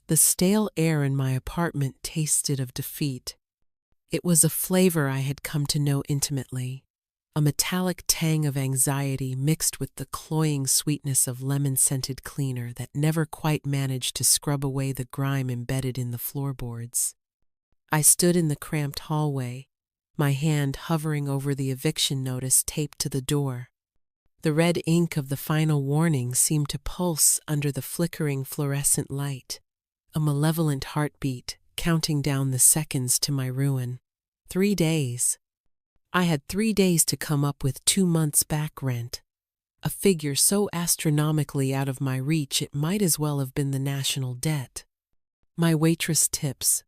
The stale air in my apartment tasted of defeat. It was a flavor I had come to know intimately, a metallic tang of anxiety mixed with the cloying sweetness of lemon-scented cleaner that never quite managed to scrub away the grime embedded in the floorboards. I stood in the cramped hallway, my hand hovering over the eviction notice taped to the door. The red ink of the final warning seemed to pulse under the flickering fluorescent light, a malevolent heartbeat counting down the seconds to my ruin. 3 days. I had 3 days to come up with 2 months' back rent, a figure so astronomically out of my reach it might as well have been the national debt. My waitress tips,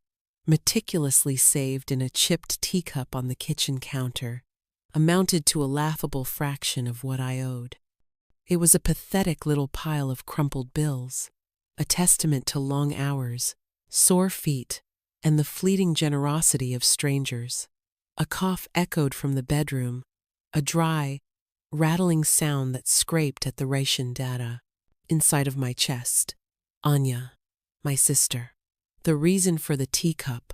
meticulously saved in a chipped teacup on the kitchen counter, amounted to a laughable fraction of what I owed. It was a pathetic little pile of crumpled bills, a testament to long hours, sore feet, and the fleeting generosity of strangers. A cough echoed from the bedroom, a dry, rattling sound that scraped at the ration data. Inside of my chest, Anya, my sister. The reason for the teacup,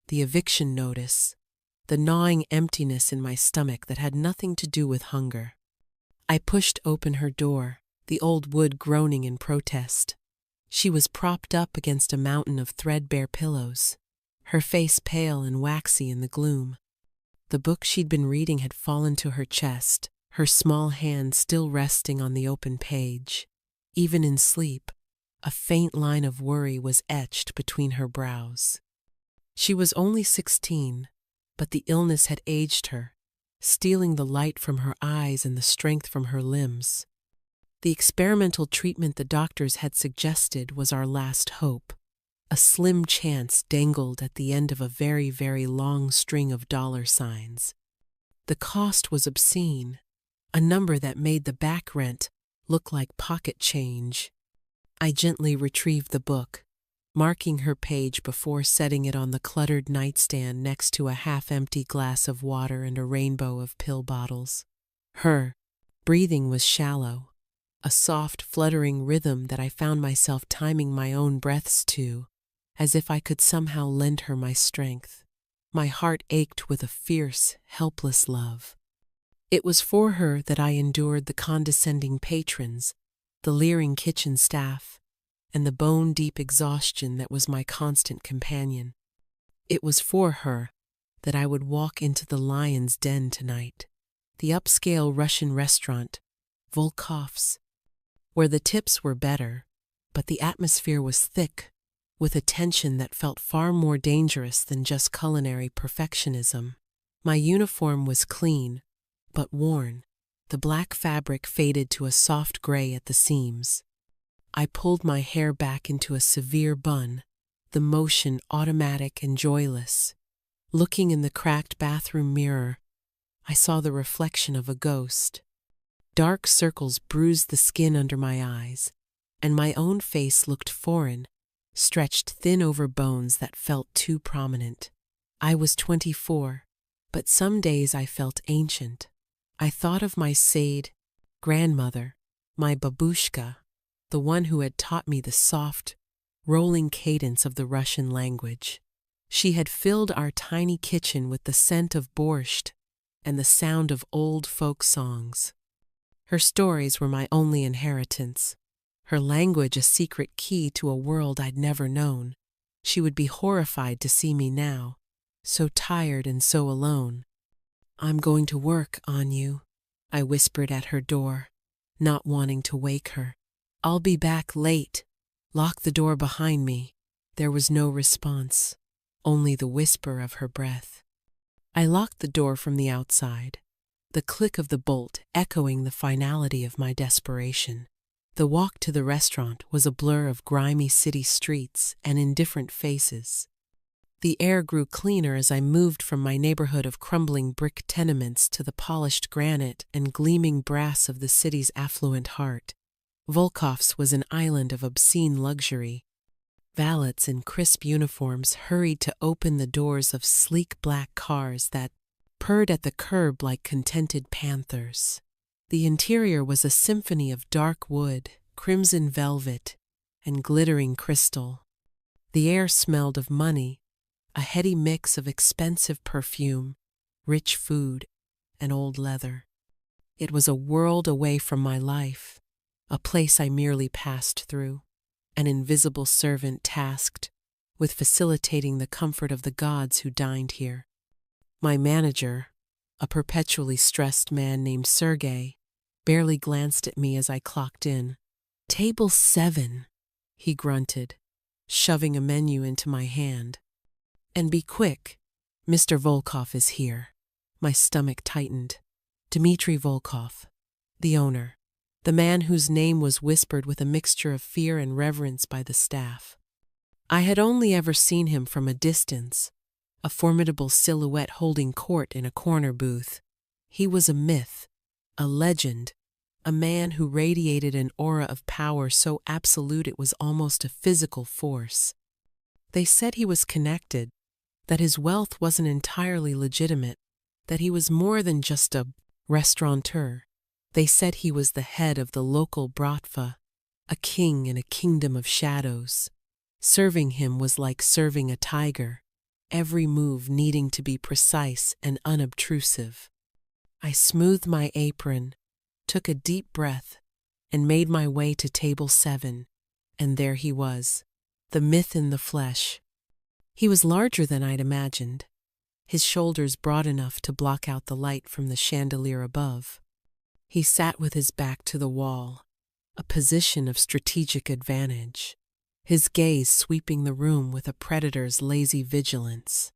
the eviction notice, the gnawing emptiness in my stomach that had nothing to do with hunger. I pushed open her door, the old wood groaning in protest. She was propped up against a mountain of threadbare pillows, her face pale and waxy in the gloom. The book she'd been reading had fallen to her chest, her small hand still resting on the open page. Even in sleep, a faint line of worry was etched between her brows. She was only 16, but the illness had aged her, stealing the light from her eyes and the strength from her limbs. The experimental treatment the doctors had suggested was our last hope, a slim chance dangled at the end of a very, very long string of dollar signs. The cost was obscene, a number that made the back rent look like pocket change. I gently retrieved the book, marking her page before setting it on the cluttered nightstand next to a half-empty glass of water and a rainbow of pill bottles. Her breathing was shallow, a soft, fluttering rhythm that I found myself timing my own breaths to, as if I could somehow lend her my strength. My heart ached with a fierce, helpless love. It was for her that I endured the condescending patrons, the leering kitchen staff, and the bone-deep exhaustion that was my constant companion. It was for her that I would walk into the Lion's Den tonight, the upscale Russian restaurant, Volkov's, where the tips were better, but the atmosphere was thick, with a tension that felt far more dangerous than just culinary perfectionism. My uniform was clean, but worn, the black fabric faded to a soft gray at the seams. I pulled my hair back into a severe bun, the motion automatic and joyless. Looking in the cracked bathroom mirror, I saw the reflection of a ghost. Dark circles bruised the skin under my eyes, and my own face looked foreign, stretched thin over bones that felt too prominent. I was 24, but some days I felt ancient. I thought of my sade grandmother, my babushka, the one who had taught me the soft, rolling cadence of the Russian language. She had filled our tiny kitchen with the scent of borscht and the sound of old folk songs. Her stories were my only inheritance, her language a secret key to a world I'd never known. She would be horrified to see me now, so tired and so alone. "I'm going to work on you," I whispered at her door, not wanting to wake her. "I'll be back late. Lock the door behind me." There was no response, only the whisper of her breath. I locked the door from the outside, the click of the bolt echoing the finality of my desperation. The walk to the restaurant was a blur of grimy city streets and indifferent faces. The air grew cleaner as I moved from my neighborhood of crumbling brick tenements to the polished granite and gleaming brass of the city's affluent heart. Volkov's was an island of obscene luxury. Valets in crisp uniforms hurried to open the doors of sleek black cars that purred at the curb like contented panthers. The interior was a symphony of dark wood, crimson velvet, and glittering crystal. The air smelled of money, a heady mix of expensive perfume, rich food, and old leather. It was a world away from my life, a place I merely passed through, an invisible servant tasked with facilitating the comfort of the gods who dined here. My manager, a perpetually stressed man named Sergei, barely glanced at me as I clocked in. "Table 7, he grunted, shoving a menu into my hand. "And be quick, Mr. Volkov is here." My stomach tightened. Dmitry Volkov, the owner, the man whose name was whispered with a mixture of fear and reverence by the staff. I had only ever seen him from a distance, a formidable silhouette holding court in a corner booth. He was a myth, a legend, a man who radiated an aura of power so absolute it was almost a physical force. They said he was connected, that his wealth wasn't entirely legitimate, that he was more than just a restaurateur. They said he was the head of the local bratva, a king in a kingdom of shadows. Serving him was like serving a tiger, every move needing to be precise and unobtrusive. I smoothed my apron, took a deep breath, and made my way to table 7, and there he was, the myth in the flesh. He was larger than I'd imagined, his shoulders broad enough to block out the light from the chandelier above. He sat with his back to the wall, a position of strategic advantage, his gaze sweeping the room with a predator's lazy vigilance.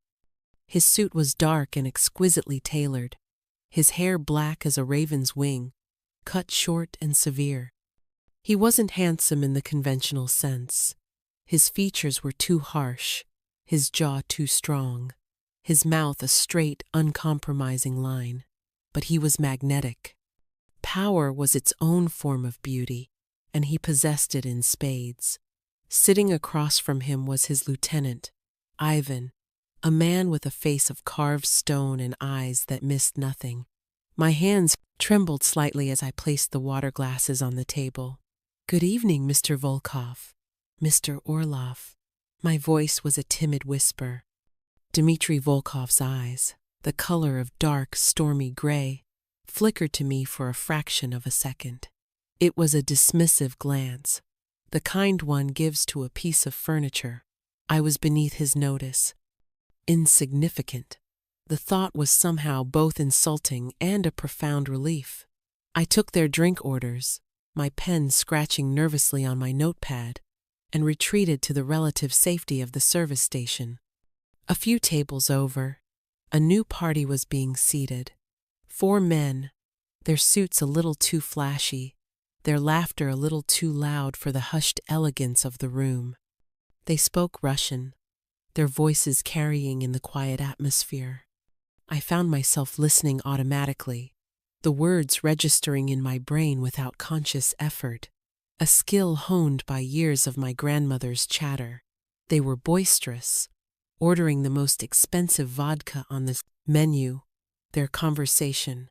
His suit was dark and exquisitely tailored, his hair black as a raven's wing, cut short and severe. He wasn't handsome in the conventional sense. His features were too harsh, his jaw too strong, his mouth a straight, uncompromising line. But he was magnetic. Power was its own form of beauty, and he possessed it in spades. Sitting across from him was his lieutenant, Ivan, a man with a face of carved stone and eyes that missed nothing. My hands trembled slightly as I placed the water glasses on the table. "Good evening, Mr. Volkov, Mr. Orlov." My voice was a timid whisper. Dmitry Volkov's eyes, the color of dark, stormy gray, flickered to me for a fraction of a second. It was a dismissive glance, the kind one gives to a piece of furniture. I was beneath his notice. Insignificant. The thought was somehow both insulting and a profound relief. I took their drink orders, my pen scratching nervously on my notepad, and retreated to the relative safety of the service station. A few tables over, a new party was being seated. 4 men, their suits a little too flashy, their laughter a little too loud for the hushed elegance of the room. They spoke Russian, their voices carrying in the quiet atmosphere. I found myself listening automatically, the words registering in my brain without conscious effort, a skill honed by years of my grandmother's chatter. They were boisterous, ordering the most expensive vodka on the menu, their conversation,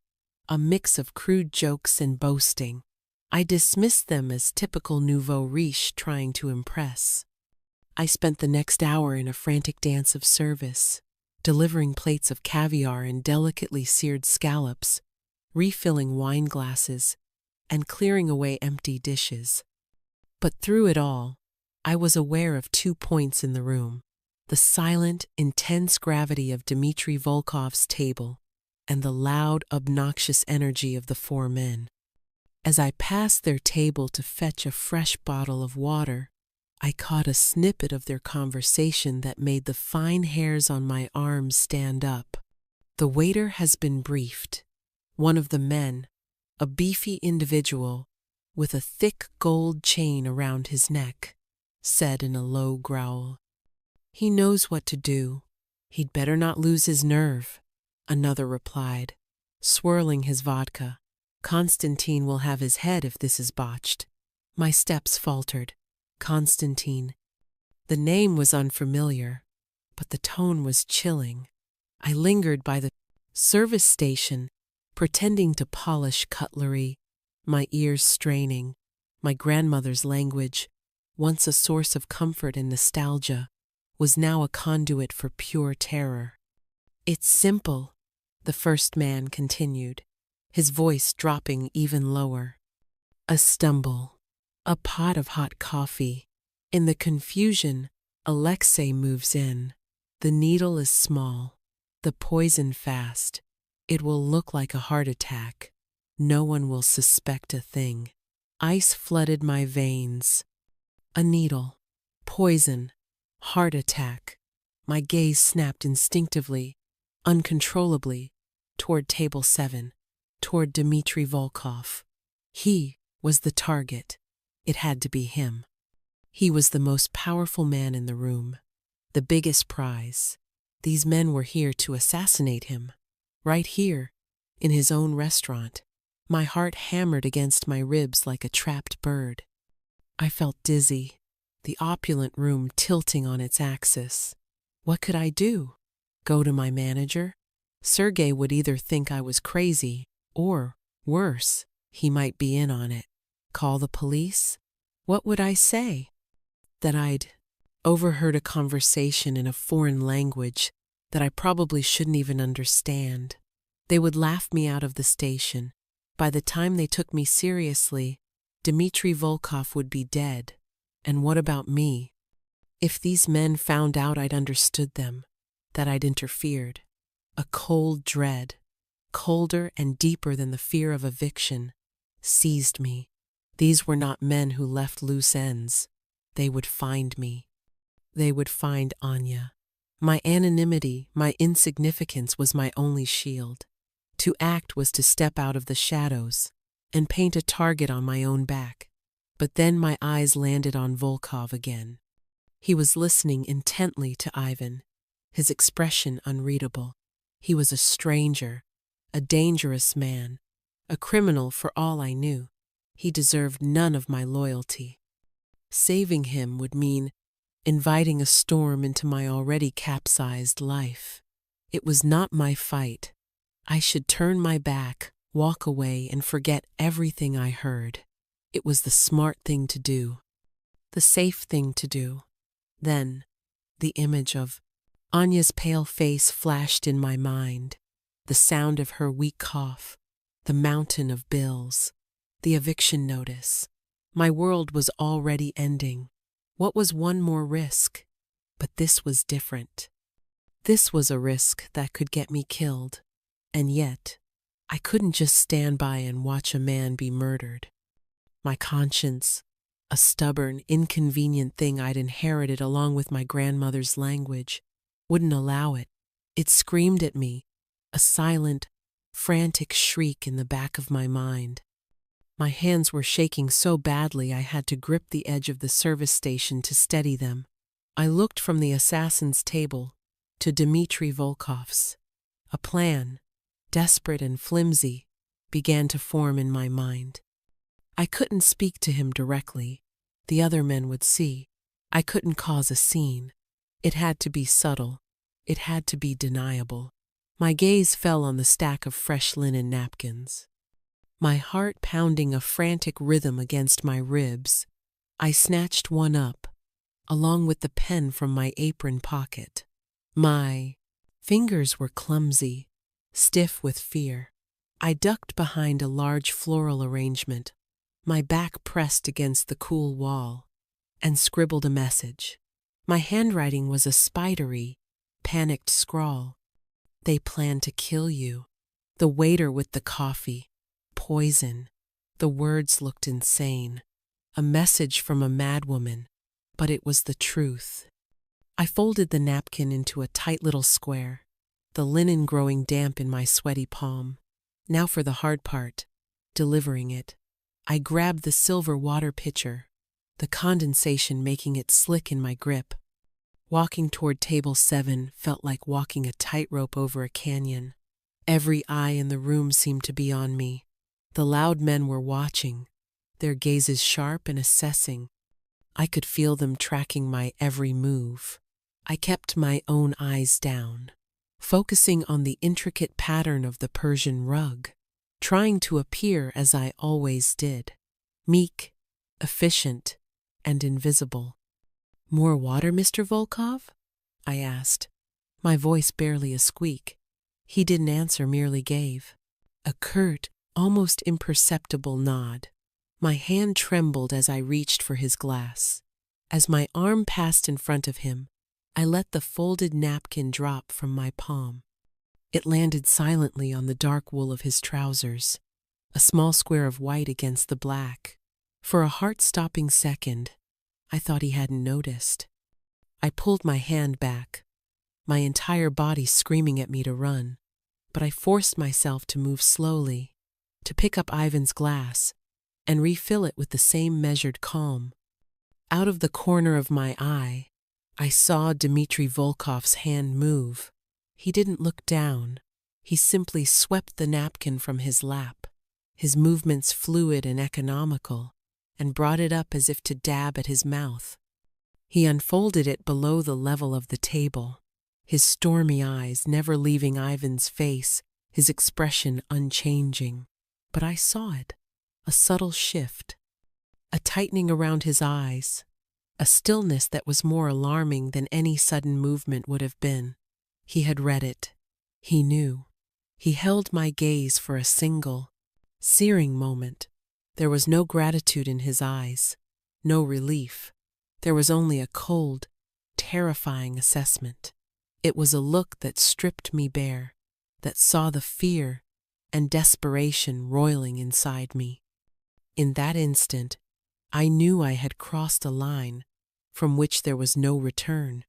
a mix of crude jokes and boasting. I dismissed them as typical nouveau riche trying to impress. I spent the next hour in a frantic dance of service, delivering plates of caviar and delicately seared scallops, refilling wine glasses, and clearing away empty dishes. But through it all, I was aware of 2 points in the room: the silent, intense gravity of Dmitry Volkov's table, and the loud, obnoxious energy of the 4 men. As I passed their table to fetch a fresh bottle of water, I caught a snippet of their conversation that made the fine hairs on my arms stand up. "The waiter has been briefed," one of the men, a beefy individual with a thick gold chain around his neck, said in a low growl. "He knows what to do. He'd better not lose his nerve," another replied, swirling his vodka. "Constantine will have his head if this is botched." My steps faltered. Constantine. The name was unfamiliar, but the tone was chilling. I lingered by the service station, pretending to polish cutlery, my ears straining. My grandmother's language, once a source of comfort and nostalgia, was now a conduit for pure terror. "It's simple," the first man continued, his voice dropping even lower. A stumble, a pot of hot coffee. In the confusion, Alexei moves in. The needle is small, the poison fast. It will look like a heart attack. No one will suspect a thing. Ice flooded my veins. A needle, poison, heart attack. My gaze snapped instinctively, uncontrollably, toward table 7, toward Dmitry Volkov. He was the target. It had to be him. He was the most powerful man in the room, the biggest prize. These men were here to assassinate him, right here, in his own restaurant. My heart hammered against my ribs like a trapped bird. I felt dizzy, the opulent room tilting on its axis. What could I do? Go to my manager? Sergei would either think I was crazy, or, worse, he might be in on it. Call the police? What would I say? That I'd overheard a conversation in a foreign language that I probably shouldn't even understand. They would laugh me out of the station. By the time they took me seriously, Dmitry Volkov would be dead. And what about me? If these men found out I'd understood them, that I'd interfered, a cold dread, colder and deeper than the fear of eviction, seized me. These were not men who left loose ends. They would find me. They would find Anya. My anonymity, my insignificance was my only shield. To act was to step out of the shadows and paint a target on my own back. But then my eyes landed on Volkov again. He was listening intently to Ivan, his expression unreadable. He was a stranger, a dangerous man, a criminal for all I knew. He deserved none of my loyalty. Saving him would mean inviting a storm into my already capsized life. It was not my fight. I should turn my back, walk away, and forget everything I heard. It was the smart thing to do, the safe thing to do. Then, the image of Anya's pale face flashed in my mind, the sound of her weak cough, the mountain of bills, the eviction notice. My world was already ending. What was one more risk? But this was different. This was a risk that could get me killed. And yet, I couldn't just stand by and watch a man be murdered. My conscience, a stubborn, inconvenient thing I'd inherited along with my grandmother's language, wouldn't allow it. It screamed at me, a silent, frantic shriek in the back of my mind. My hands were shaking so badly I had to grip the edge of the service station to steady them. I looked from the assassin's table to Dmitry Volkov's. A plan, desperate and flimsy, began to form in my mind. I couldn't speak to him directly. The other men would see. I couldn't cause a scene. It had to be subtle. It had to be deniable. My gaze fell on the stack of fresh linen napkins. My heart pounding a frantic rhythm against my ribs, I snatched one up, along with the pen from my apron pocket. My fingers were clumsy, stiff with fear. I ducked behind a large floral arrangement, my back pressed against the cool wall, and scribbled a message. My handwriting was a spidery, panicked scrawl. They plan to kill you. The waiter with the coffee. Poison. The words looked insane. A message from a madwoman, but it was the truth. I folded the napkin into a tight little square, the linen growing damp in my sweaty palm. Now for the hard part, delivering it. I grabbed the silver water pitcher, the condensation making it slick in my grip. Walking toward table 7 felt like walking a tightrope over a canyon. Every eye in the room seemed to be on me. The loud men were watching, their gazes sharp and assessing. I could feel them tracking my every move. I kept my own eyes down, focusing on the intricate pattern of the Persian rug, trying to appear as I always did, meek, efficient, and invisible. "More water, Mr. Volkov?" I asked, my voice barely a squeak. He didn't answer, merely gave a curt, almost imperceptible nod. My hand trembled as I reached for his glass. As my arm passed in front of him, I let the folded napkin drop from my palm. It landed silently on the dark wool of his trousers, a small square of white against the black. For a heart-stopping second, I thought he hadn't noticed. I pulled my hand back, my entire body screaming at me to run, but I forced myself to move slowly, to pick up Ivan's glass and refill it with the same measured calm. Out of the corner of my eye, I saw Dmitry Volkov's hand move. He didn't look down. He simply swept the napkin from his lap, his movements fluid and economical, and brought it up as if to dab at his mouth. He unfolded it below the level of the table, his stormy eyes never leaving Ivan's face, his expression unchanging. But I saw it, a subtle shift, a tightening around his eyes, a stillness that was more alarming than any sudden movement would have been. He had read it. He knew. He held my gaze for a single, searing moment. There was no gratitude in his eyes, no relief. There was only a cold, terrifying assessment. It was a look that stripped me bare, that saw the fear and desperation roiling inside me. In that instant, I knew I had crossed a line from which there was no return.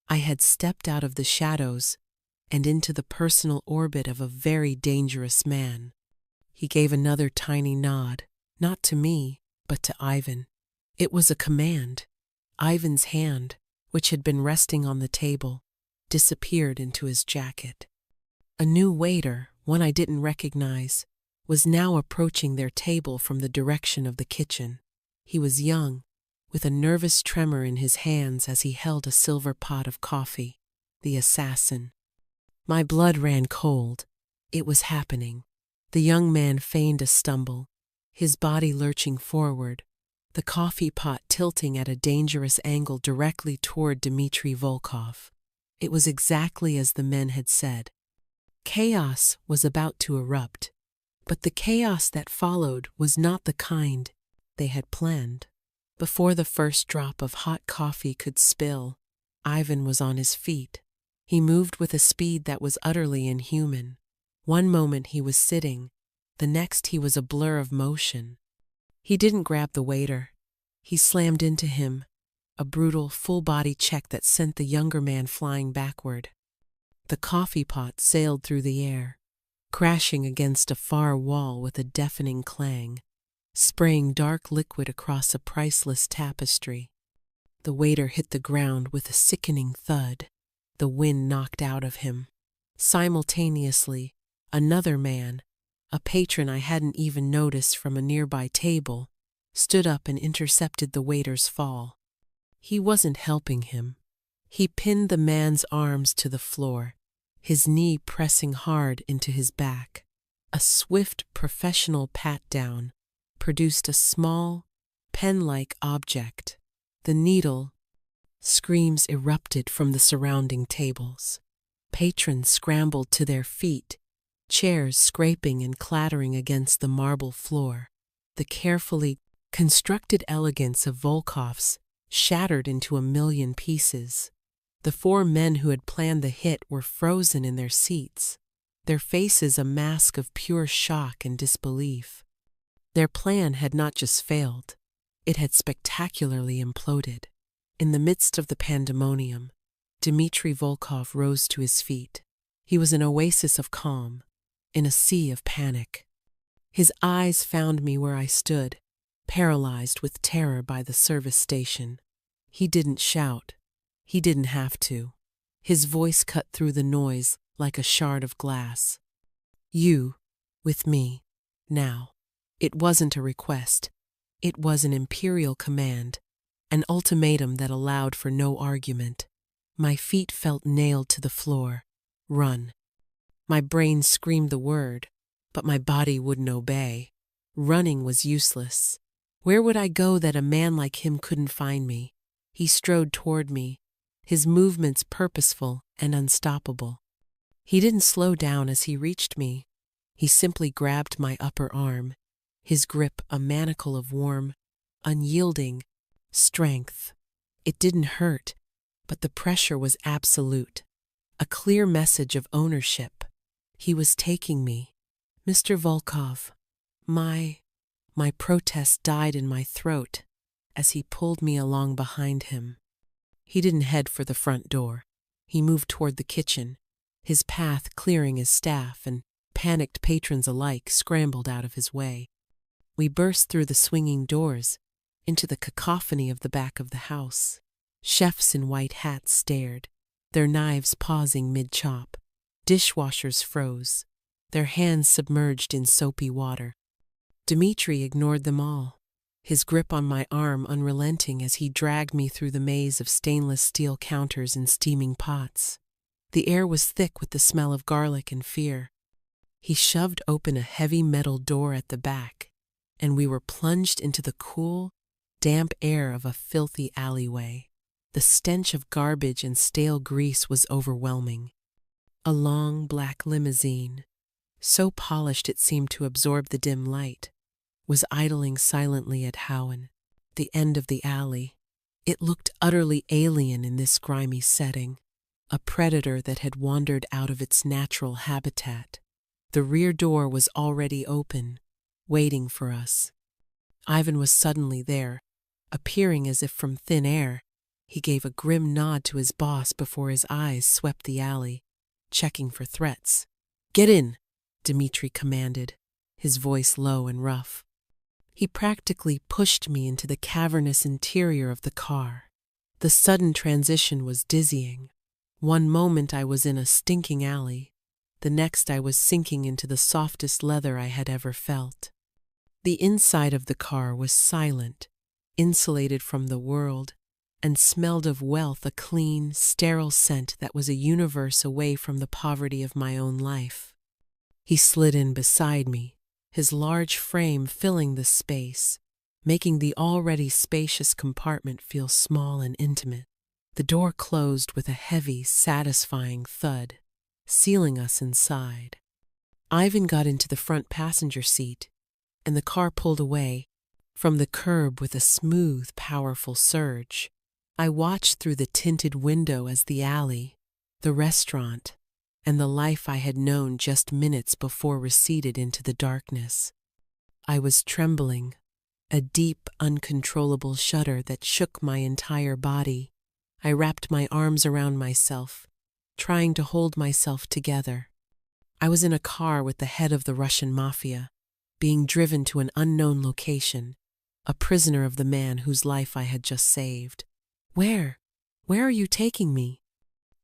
I had stepped out of the shadows and into the personal orbit of a very dangerous man. He gave another tiny nod, not to me, but to Ivan. It was a command. Ivan's hand, which had been resting on the table, disappeared into his jacket. A new waiter, one I didn't recognize, was now approaching their table from the direction of the kitchen. He was young, with a nervous tremor in his hands as he held a silver pot of coffee. The assassin. My blood ran cold. It was happening. The young man feigned a stumble, his body lurching forward, the coffee pot tilting at a dangerous angle directly toward Dmitry Volkov. It was exactly as the men had said. Chaos was about to erupt, but the chaos that followed was not the kind they had planned. Before the first drop of hot coffee could spill, Ivan was on his feet. He moved with a speed that was utterly inhuman. One moment he was sitting, the next he was a blur of motion. He didn't grab the waiter. He slammed into him, a brutal, full-body check that sent the younger man flying backward. The coffee pot sailed through the air, crashing against a far wall with a deafening clang, spraying dark liquid across a priceless tapestry. The waiter hit the ground with a sickening thud. The wind knocked out of him. Simultaneously, another man, a patron I hadn't even noticed from a nearby table, stood up and intercepted the waiter's fall. He wasn't helping him. He pinned the man's arms to the floor, his knee pressing hard into his back. A swift professional pat-down produced a small, pen-like object. The needle. Screams erupted from the surrounding tables. Patrons scrambled to their feet, chairs scraping and clattering against the marble floor. The carefully constructed elegance of Volkov's shattered into a million pieces. The four men who had planned the hit were frozen in their seats, their faces a mask of pure shock and disbelief. Their plan had not just failed, it had spectacularly imploded. In the midst of the pandemonium, Dmitry Volkov rose to his feet. He was an oasis of calm, in a sea of panic. His eyes found me where I stood, paralyzed with terror by the service station. He didn't shout. He didn't have to. His voice cut through the noise like a shard of glass. You, with me, now. It wasn't a request. It was an imperial command, an ultimatum that allowed for no argument. My feet felt nailed to the floor. Run. My brain screamed the word, but my body wouldn't obey. Running was useless. Where would I go that a man like him couldn't find me? He strode toward me, his movements purposeful and unstoppable. He didn't slow down as he reached me. He simply grabbed my upper arm, his grip a manacle of warm, unyielding strength. It didn't hurt, but the pressure was absolute, a clear message of ownership. He was taking me. Mr. Volkov, my protest died in my throat as he pulled me along behind him. He didn't head for the front door. He moved toward the kitchen, his path clearing his staff, and panicked patrons alike scrambled out of his way. We burst through the swinging doors into the cacophony of the back of the house. Chefs in white hats stared, their knives pausing mid-chop. Dishwashers froze, their hands submerged in soapy water. Dmitri ignored them all, his grip on my arm unrelenting as he dragged me through the maze of stainless steel counters and steaming pots. The air was thick with the smell of garlic and fear. He shoved open a heavy metal door at the back, and we were plunged into the cool, damp air of a filthy alleyway. The stench of garbage and stale grease was overwhelming. A long black limousine, so polished it seemed to absorb the dim light, was idling silently at Howen, the end of the alley. It looked utterly alien in this grimy setting, a predator that had wandered out of its natural habitat. The rear door was already open, waiting for us. Ivan was suddenly there, appearing as if from thin air. He gave a grim nod to his boss before his eyes swept the alley, checking for threats. "Get in," Dmitri commanded, his voice low and rough. He practically pushed me into the cavernous interior of the car. The sudden transition was dizzying. One moment I was in a stinking alley, the next I was sinking into the softest leather I had ever felt. The inside of the car was silent, insulated from the world, and smelled of wealth, a clean, sterile scent that was a universe away from the poverty of my own life. He slid in beside me, his large frame filling the space, making the already spacious compartment feel small and intimate. The door closed with a heavy, satisfying thud, sealing us inside. Ivan got into the front passenger seat, and the car pulled away from the curb with a smooth, powerful surge. I watched through the tinted window as the alley, the restaurant, and the life I had known just minutes before receded into the darkness. I was trembling, a deep, uncontrollable shudder that shook my entire body. I wrapped my arms around myself, trying to hold myself together. I was in a car with the head of the Russian mafia, being driven to an unknown location, a prisoner of the man whose life I had just saved. Where are you taking me?"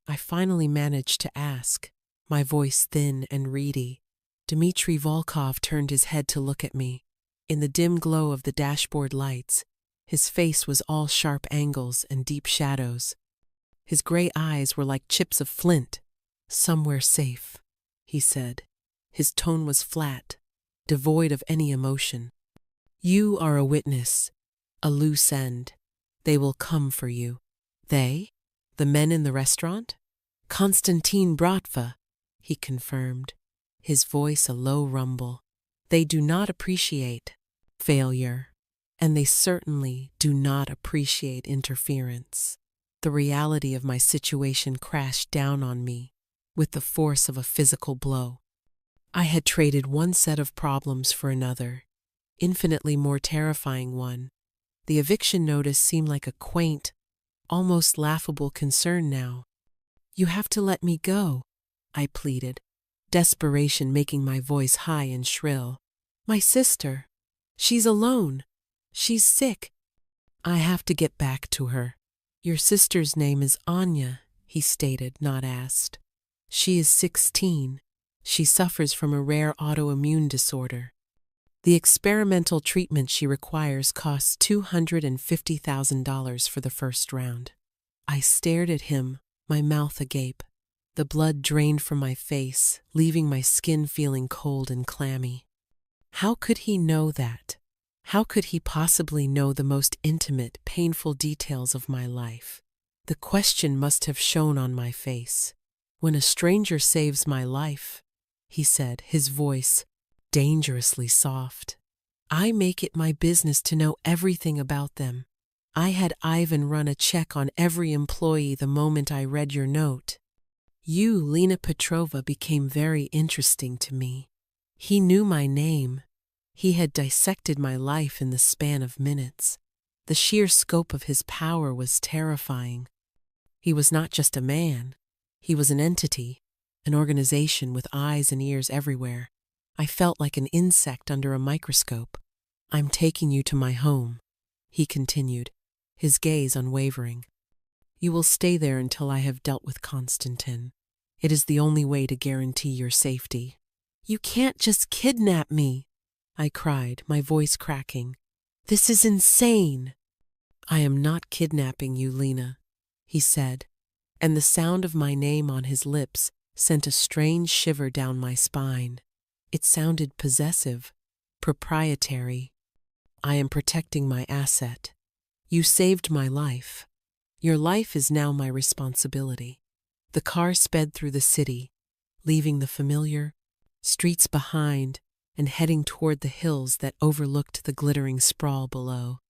I finally managed to ask, my voice thin and reedy. Dmitri Volkov turned his head to look at me. In the dim glow of the dashboard lights, his face was all sharp angles and deep shadows. His gray eyes were like chips of flint. "Somewhere safe," he said. His tone was flat, devoid of any emotion. "You are a witness, a loose end. They will come for you." "They? The men in the restaurant?" "Konstantin Bratva," he confirmed, his voice a low rumble. "They do not appreciate failure, and they certainly do not appreciate interference." The reality of my situation crashed down on me with the force of a physical blow. I had traded one set of problems for another, infinitely more terrifying one. The eviction notice seemed like a quaint, almost laughable concern now. "You have to let me go," I pleaded, desperation making my voice high and shrill. "My sister, she's alone. She's sick. I have to get back to her." "Your sister's name is Anya," he stated, not asked. "She is 16. She suffers from a rare autoimmune disorder. The experimental treatment she requires costs $250,000 for the first round." I stared at him, my mouth agape. The blood drained from my face, leaving my skin feeling cold and clammy. How could he know that? How could he possibly know the most intimate, painful details of my life? The question must have shown on my face. "When a stranger saves my life," he said, his voice dangerously soft, "I make it my business to know everything about them. I had Ivan run a check on every employee the moment I read your note. You, Lena Petrova, became very interesting to me. He knew my name. He had dissected my life in the span of minutes. The sheer scope of his power was terrifying. He was not just a man. He was an entity, an organization with eyes and ears everywhere. I felt like an insect under a microscope. I'm taking you to my home," he continued, his gaze unwavering. "You will stay there until I have dealt with Konstantin. It is the only way to guarantee your safety." "You can't just kidnap me," I cried, my voice cracking. "This is insane." "I am not kidnapping you, Lena," he said, and the sound of my name on his lips sent a strange shiver down my spine. It sounded possessive, proprietary. "I am protecting my asset. You saved my life. Your life is now my responsibility." The car sped through the city, leaving the familiar streets behind and heading toward the hills that overlooked the glittering sprawl below.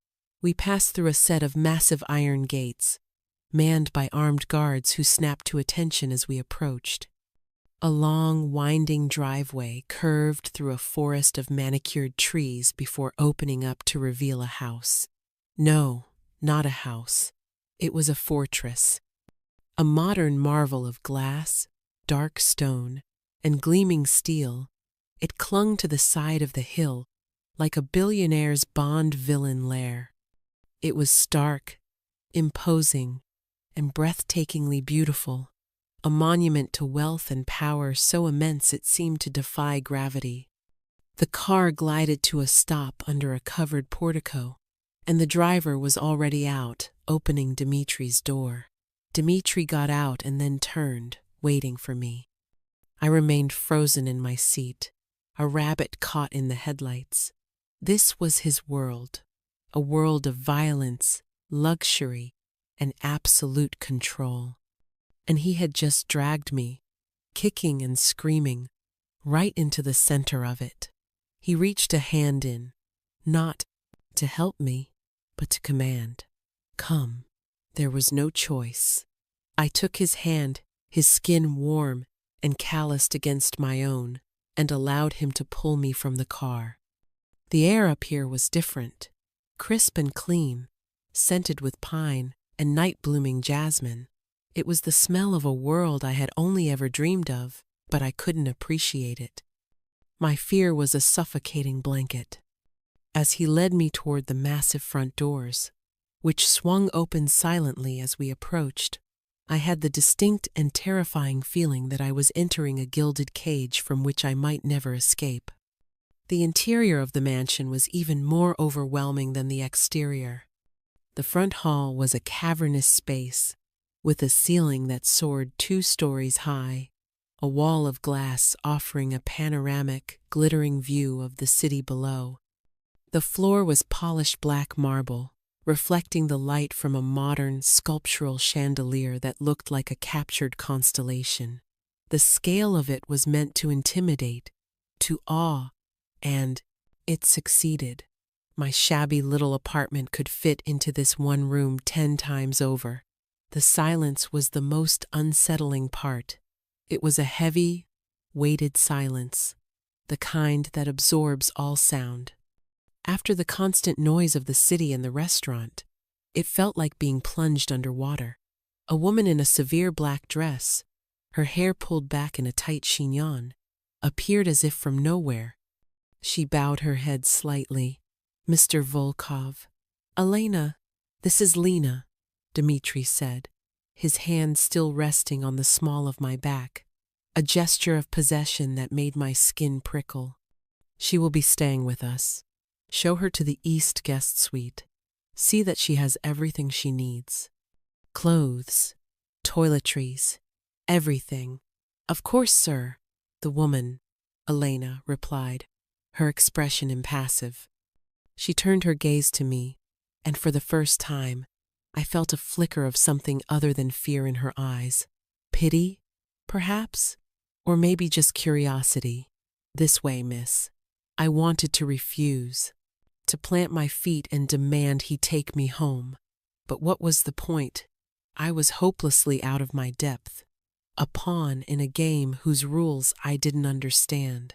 We passed through a set of massive iron gates, manned by armed guards who snapped to attention as we approached. A long, winding driveway curved through a forest of manicured trees before opening up to reveal a house. No, not a house. It was a fortress. A modern marvel of glass, dark stone, and gleaming steel, it clung to the side of the hill like a billionaire's Bond villain lair. It was stark, imposing, and breathtakingly beautiful, a monument to wealth and power so immense it seemed to defy gravity. The car glided to a stop under a covered portico, and the driver was already out, opening Dmitri's door. Dmitri got out and then turned, waiting for me. I remained frozen in my seat, a rabbit caught in the headlights. This was his world, a world of violence, luxury, and absolute control. And he had just dragged me, kicking and screaming, right into the center of it. He reached a hand in, not to help me, but to command. "Come." There was no choice. I took his hand, his skin warm and calloused against my own, and allowed him to pull me from the car. The air up here was different, crisp and clean, scented with pine and night-blooming jasmine. It was the smell of a world I had only ever dreamed of, but I couldn't appreciate it. My fear was a suffocating blanket. As he led me toward the massive front doors, which swung open silently as we approached, I had the distinct and terrifying feeling that I was entering a gilded cage from which I might never escape. The interior of the mansion was even more overwhelming than the exterior. The front hall was a cavernous space, with a ceiling that soared 2 stories high, a wall of glass offering a panoramic, glittering view of the city below. The floor was polished black marble, reflecting the light from a modern, sculptural chandelier that looked like a captured constellation. The scale of it was meant to intimidate, to awe, and it succeeded. My shabby little apartment could fit into this one room 10 times over. The silence was the most unsettling part. It was a heavy, weighted silence, the kind that absorbs all sound. After the constant noise of the city and the restaurant, it felt like being plunged underwater. A woman in a severe black dress, her hair pulled back in a tight chignon, appeared as if from nowhere. She bowed her head slightly. "Mr. Volkov." "Elena, this is Lena," Dmitri said, his hand still resting on the small of my back, a gesture of possession that made my skin prickle. "She will be staying with us. Show her to the East guest suite. See that she has everything she needs. Clothes, toiletries, everything." "Of course, sir," the woman, Elena, replied, her expression impassive. She turned her gaze to me, and for the first time, I felt a flicker of something other than fear in her eyes. Pity, perhaps? Or maybe just curiosity. This way, miss. I wanted to refuse, to plant my feet and demand he take me home. But what was the point? I was hopelessly out of my depth, a pawn in a game whose rules I didn't understand.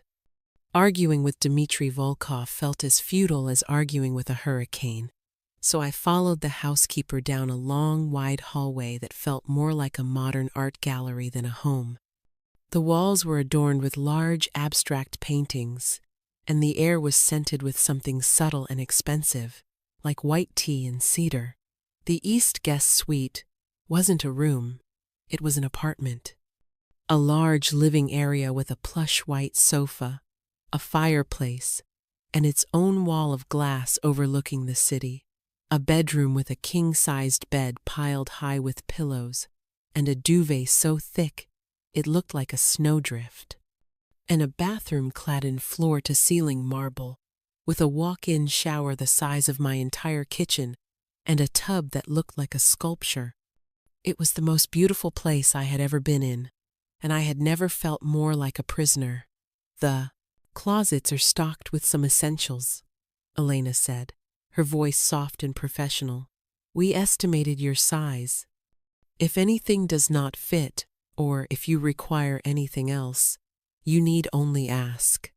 Arguing with Dmitry Volkov felt as futile as arguing with a hurricane, so I followed the housekeeper down a long, wide hallway that felt more like a modern art gallery than a home. The walls were adorned with large, abstract paintings, and the air was scented with something subtle and expensive, like white tea and cedar. The East Guest Suite wasn't a room, it was an apartment. A large living area with a plush white sofa, a fireplace, and its own wall of glass overlooking the city. A bedroom with a king-sized bed piled high with pillows, and a duvet so thick it looked like a snowdrift. And a bathroom clad in floor-to-ceiling marble, with a walk-in shower the size of my entire kitchen, and a tub that looked like a sculpture. It was the most beautiful place I had ever been in, and I had never felt more like a prisoner. The closets are stocked with some essentials, Elena said, her voice soft and professional. We estimated your size. If anything does not fit, or if you require anything else, you need only ask.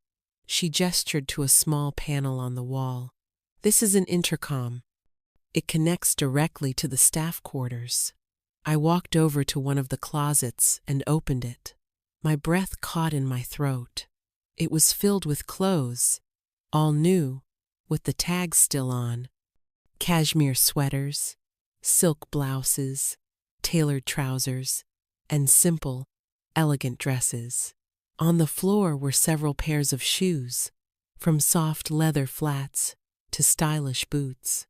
She gestured to a small panel on the wall. This is an intercom. It connects directly to the staff quarters. I walked over to one of the closets and opened it. My breath caught in my throat. It was filled with clothes, all new, with the tags still on. Cashmere sweaters, silk blouses, tailored trousers, and simple, elegant dresses. On the floor were several pairs of shoes, from soft leather flats to stylish boots.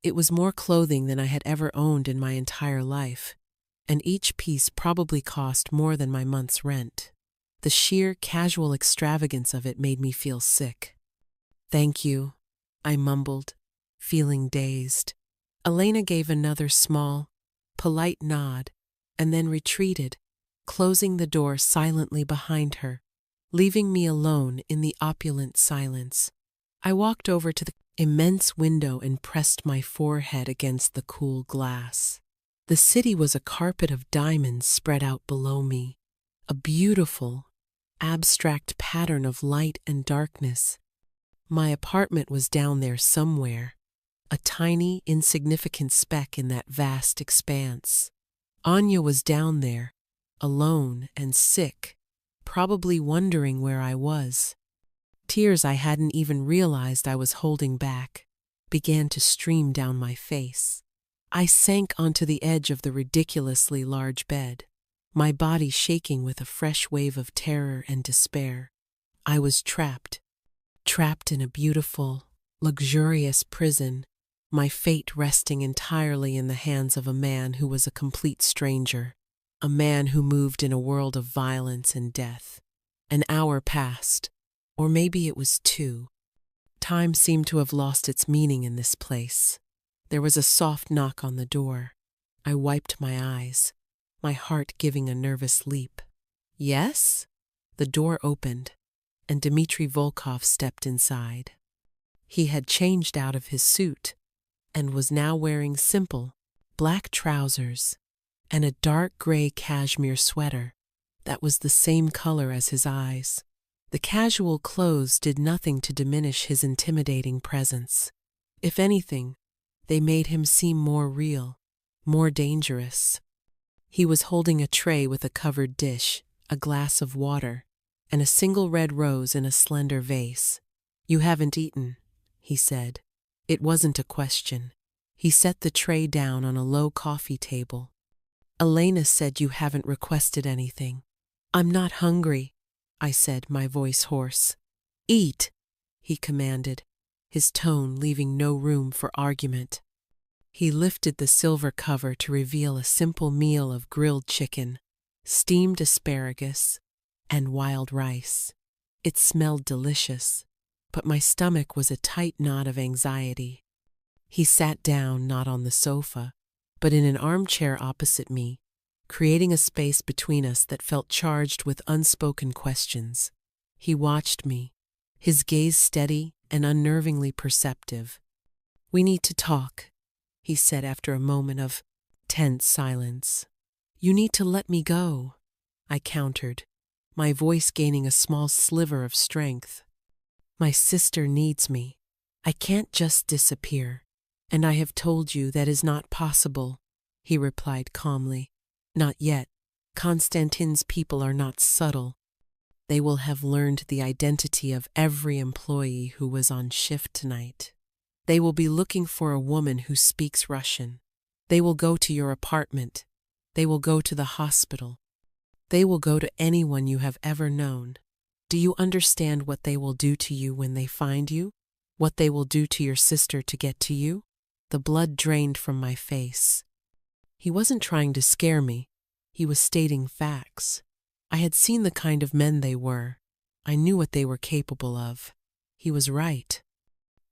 It was more clothing than I had ever owned in my entire life, and each piece probably cost more than my month's rent. The sheer casual extravagance of it made me feel sick. Thank you, I mumbled, feeling dazed. Elena gave another small, polite nod, and then retreated, closing the door silently behind her, leaving me alone in the opulent silence. I walked over to the immense window and pressed my forehead against the cool glass. The city was a carpet of diamonds spread out below me, a beautiful, abstract pattern of light and darkness. My apartment was down there somewhere, a tiny, insignificant speck in that vast expanse. Anya was down there, alone and sick, probably wondering where I was. Tears I hadn't even realized I was holding back began to stream down my face. I sank onto the edge of the ridiculously large bed, my body shaking with a fresh wave of terror and despair. I was trapped in a beautiful, luxurious prison, my fate resting entirely in the hands of a man who was a complete stranger, a man who moved in a world of violence and death. An hour passed, or maybe it was 2. Time seemed to have lost its meaning in this place. There was a soft knock on the door. I wiped my eyes, my heart giving a nervous leap. Yes? The door opened, and Dmitry Volkov stepped inside. He had changed out of his suit and was now wearing simple, black trousers and a dark gray cashmere sweater that was the same color as his eyes. The casual clothes did nothing to diminish his intimidating presence. If anything, they made him seem more real, more dangerous. He was holding a tray with a covered dish, a glass of water, and a single red rose in a slender vase. You haven't eaten, he said. It wasn't a question. He set the tray down on a low coffee table. Elena said you haven't requested anything. I'm not hungry, I said, my voice hoarse. Eat, he commanded, his tone leaving no room for argument. He lifted the silver cover to reveal a simple meal of grilled chicken, steamed asparagus, and wild rice. It smelled delicious, but my stomach was a tight knot of anxiety. He sat down not on the sofa, but in an armchair opposite me, creating a space between us that felt charged with unspoken questions. He watched me, his gaze steady and unnervingly perceptive. "We need to talk," he said after a moment of tense silence. "You need to let me go," I countered, my voice gaining a small sliver of strength. "My sister needs me. I can't just disappear. And I have told you that is not possible," he replied calmly. "Not yet. Constantine's people are not subtle. They will have learned the identity of every employee who was on shift tonight. They will be looking for a woman who speaks Russian. They will go to your apartment. They will go to the hospital. They will go to anyone you have ever known. Do you understand what they will do to you when they find you? What they will do to your sister to get to you?" The blood drained from my face. He wasn't trying to scare me. He was stating facts. I had seen the kind of men they were. I knew what they were capable of. He was right.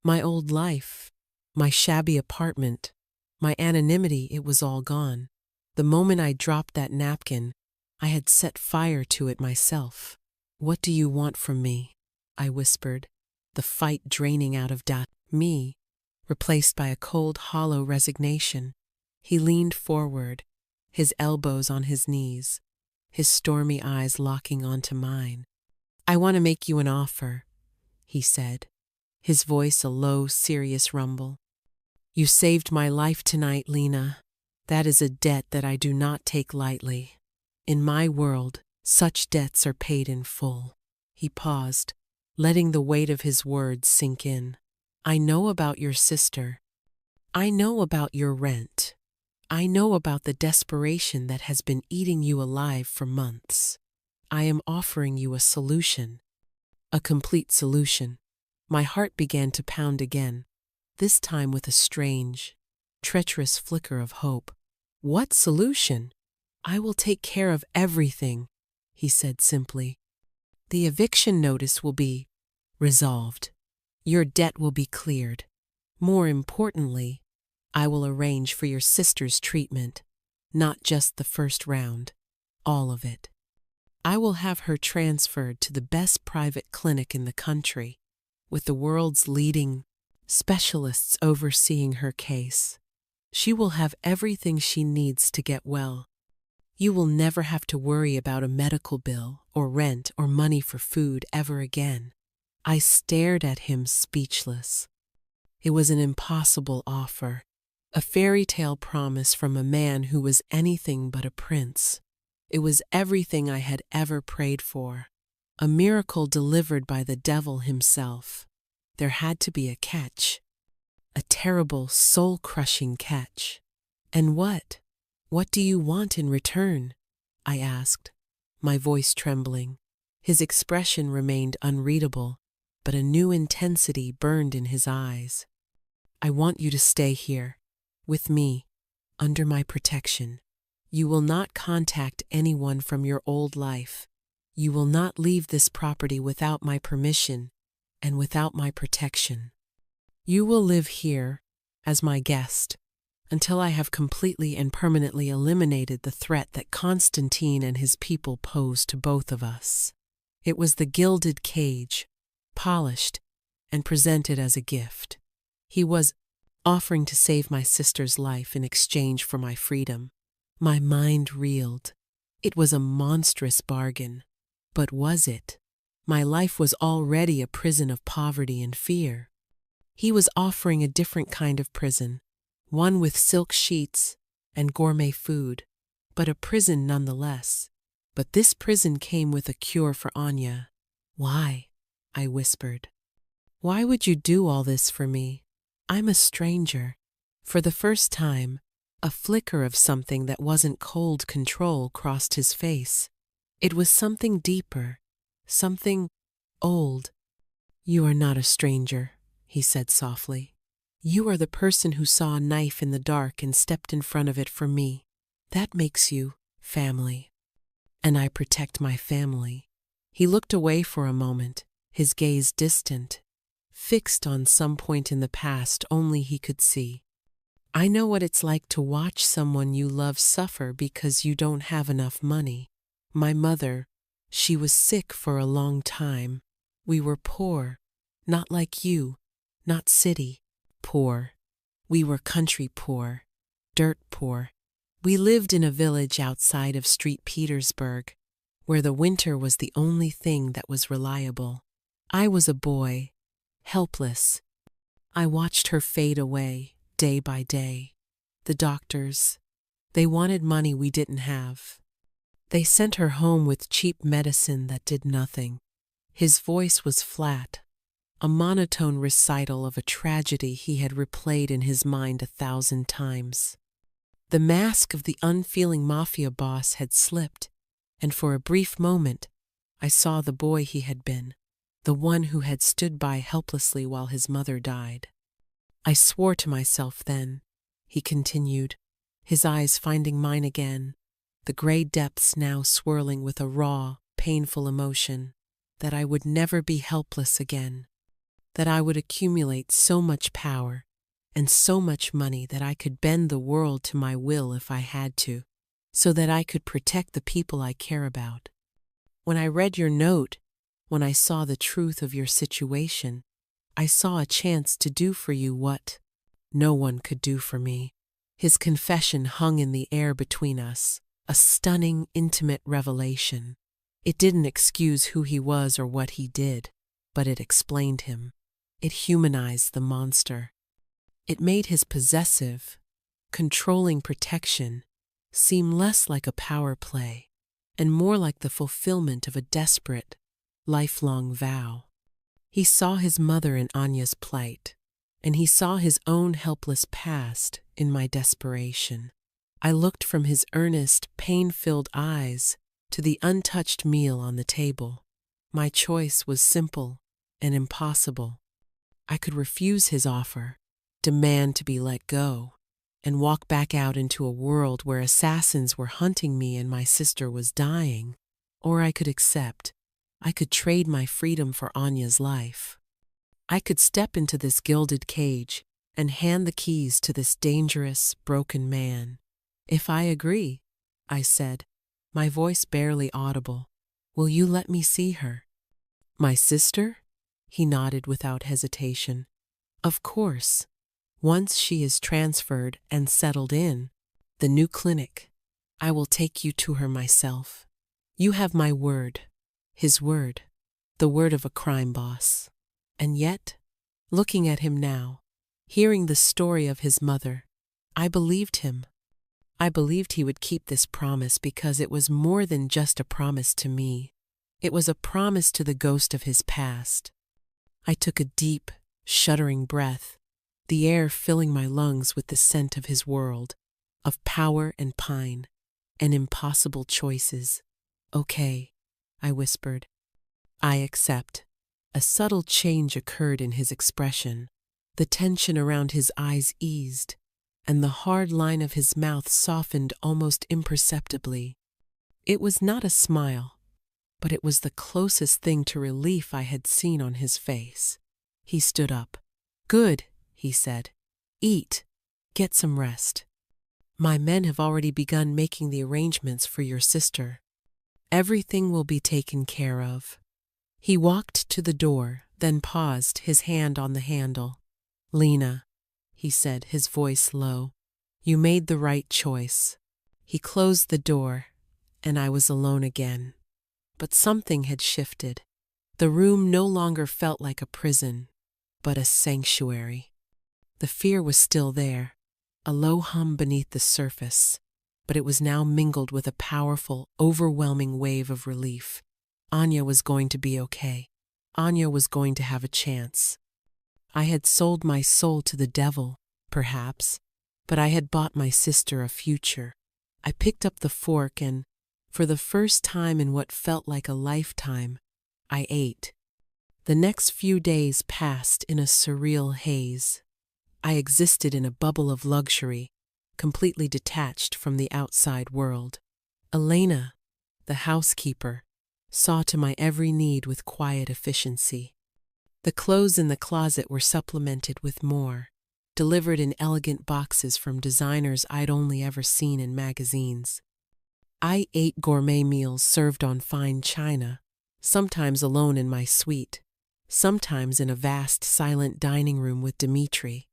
My old life, my shabby apartment, my anonymity, it was all gone. The moment I dropped that napkin, I had set fire to it myself. "What do you want from me?" I whispered, the fight draining out of me, replaced by a cold, hollow resignation. He leaned forward, his elbows on his knees, his stormy eyes locking onto mine. "I want to make you an offer," he said, his voice a low, serious rumble. "You saved my life tonight, Lena. That is a debt that I do not take lightly. In my world, such debts are paid in full." He paused, letting the weight of his words sink in. "I know about your sister. I know about your rent. I know about the desperation that has been eating you alive for months. I am offering you a solution. A complete solution." My heart began to pound again, this time with a strange, treacherous flicker of hope. "What solution?" "I will take care of everything," he said simply. "The eviction notice will be resolved. Your debt will be cleared. More importantly, I will arrange for your sister's treatment, not just the first round, all of it. I will have her transferred to the best private clinic in the country, with the world's leading specialists overseeing her case. She will have everything she needs to get well. You will never have to worry about a medical bill or rent or money for food ever again." I stared at him speechless. It was an impossible offer, a fairy tale promise from a man who was anything but a prince. It was everything I had ever prayed for, a miracle delivered by the devil himself. There had to be a catch, a terrible, soul-crushing catch. "And what? What do you want in return?" I asked, my voice trembling. His expression remained unreadable, but a new intensity burned in his eyes. "I want you to stay here, with me, under my protection. You will not contact anyone from your old life. You will not leave this property without my permission and without my protection. You will live here as my guest until I have completely and permanently eliminated the threat that Constantine and his people pose to both of us." It was the gilded cage, polished and presented as a gift. He was offering to save my sister's life in exchange for my freedom. My mind reeled. It was a monstrous bargain. But was it? My life was already a prison of poverty and fear. He was offering a different kind of prison, one with silk sheets and gourmet food, but a prison nonetheless. But this prison came with a cure for Anya. "Why?" I whispered. "Why would you do all this for me? I'm a stranger." For the first time, a flicker of something that wasn't cold control crossed his face. It was something deeper, something old. "You are not a stranger," he said softly. "You are the person who saw a knife in the dark and stepped in front of it for me. That makes you family. And I protect my family." He looked away for a moment, his gaze distant, fixed on some point in the past only he could see. I know what it's like to watch someone you love suffer because you don't have enough money. My mother, she was sick for a long time. We were poor, not like you, not city poor. We were country poor, dirt poor. We lived in a village outside of St. Petersburg, where the winter was the only thing that was reliable. I was a boy, helpless. I watched her fade away, day by day. The doctors, they wanted money we didn't have. They sent her home with cheap medicine that did nothing. His voice was flat, a monotone recital of a tragedy he had replayed in his mind 1,000 times. The mask of the unfeeling mafia boss had slipped, and for a brief moment, I saw the boy he had been, the one who had stood by helplessly while his mother died. I swore to myself then, he continued, his eyes finding mine again, the gray depths now swirling with a raw, painful emotion, that I would never be helpless again, that I would accumulate so much power and so much money that I could bend the world to my will if I had to, so that I could protect the people I care about. When I read your note, when I saw the truth of your situation, I saw a chance to do for you what no one could do for me. His confession hung in the air between us, a stunning, intimate revelation. It didn't excuse who he was or what he did, but it explained him. It humanized the monster. It made his possessive, controlling protection seem less like a power play and more like the fulfillment of a desperate, lifelong vow. He saw his mother in Anya's plight, and he saw his own helpless past in my desperation. I looked from his earnest, pain-filled eyes to the untouched meal on the table. My choice was simple and impossible. I could refuse his offer, demand to be let go, and walk back out into a world where assassins were hunting me and my sister was dying, or I could accept. I could trade my freedom for Anya's life. I could step into this gilded cage and hand the keys to this dangerous, broken man. If I agree, I said, my voice barely audible, will you let me see her? My sister? He nodded without hesitation. Of course. Once she is transferred and settled in the new clinic, I will take you to her myself. You have my word. His word, the word of a crime boss. And yet, looking at him now, hearing the story of his mother, I believed him. I believed he would keep this promise because it was more than just a promise to me. It was a promise to the ghost of his past. I took a deep, shuddering breath, the air filling my lungs with the scent of his world, of power and pine, and impossible choices. Okay, I whispered. I accept. A subtle change occurred in his expression. The tension around his eyes eased, and the hard line of his mouth softened almost imperceptibly. It was not a smile, but it was the closest thing to relief I had seen on his face. He stood up. Good, he said. Eat. Get some rest. My men have already begun making the arrangements for your sister. Everything will be taken care of. He walked to the door, then paused, his hand on the handle. Lena, he said, his voice low, you made the right choice. He closed the door, and I was alone again. But something had shifted. The room no longer felt like a prison, but a sanctuary. The fear was still there, a low hum beneath the surface, but it was now mingled with a powerful, overwhelming wave of relief. Anya was going to be okay. Anya was going to have a chance. I had sold my soul to the devil, perhaps, but I had bought my sister a future. I picked up the fork and, for the first time in what felt like a lifetime, I ate. The next few days passed in a surreal haze. I existed in a bubble of luxury, completely detached from the outside world. Elena, the housekeeper, saw to my every need with quiet efficiency. The clothes in the closet were supplemented with more. delivered in elegant boxes from designers I'd only ever seen in magazines. I ate gourmet meals served on fine china, sometimes alone in my suite, sometimes in a vast silent dining room with Dmitri.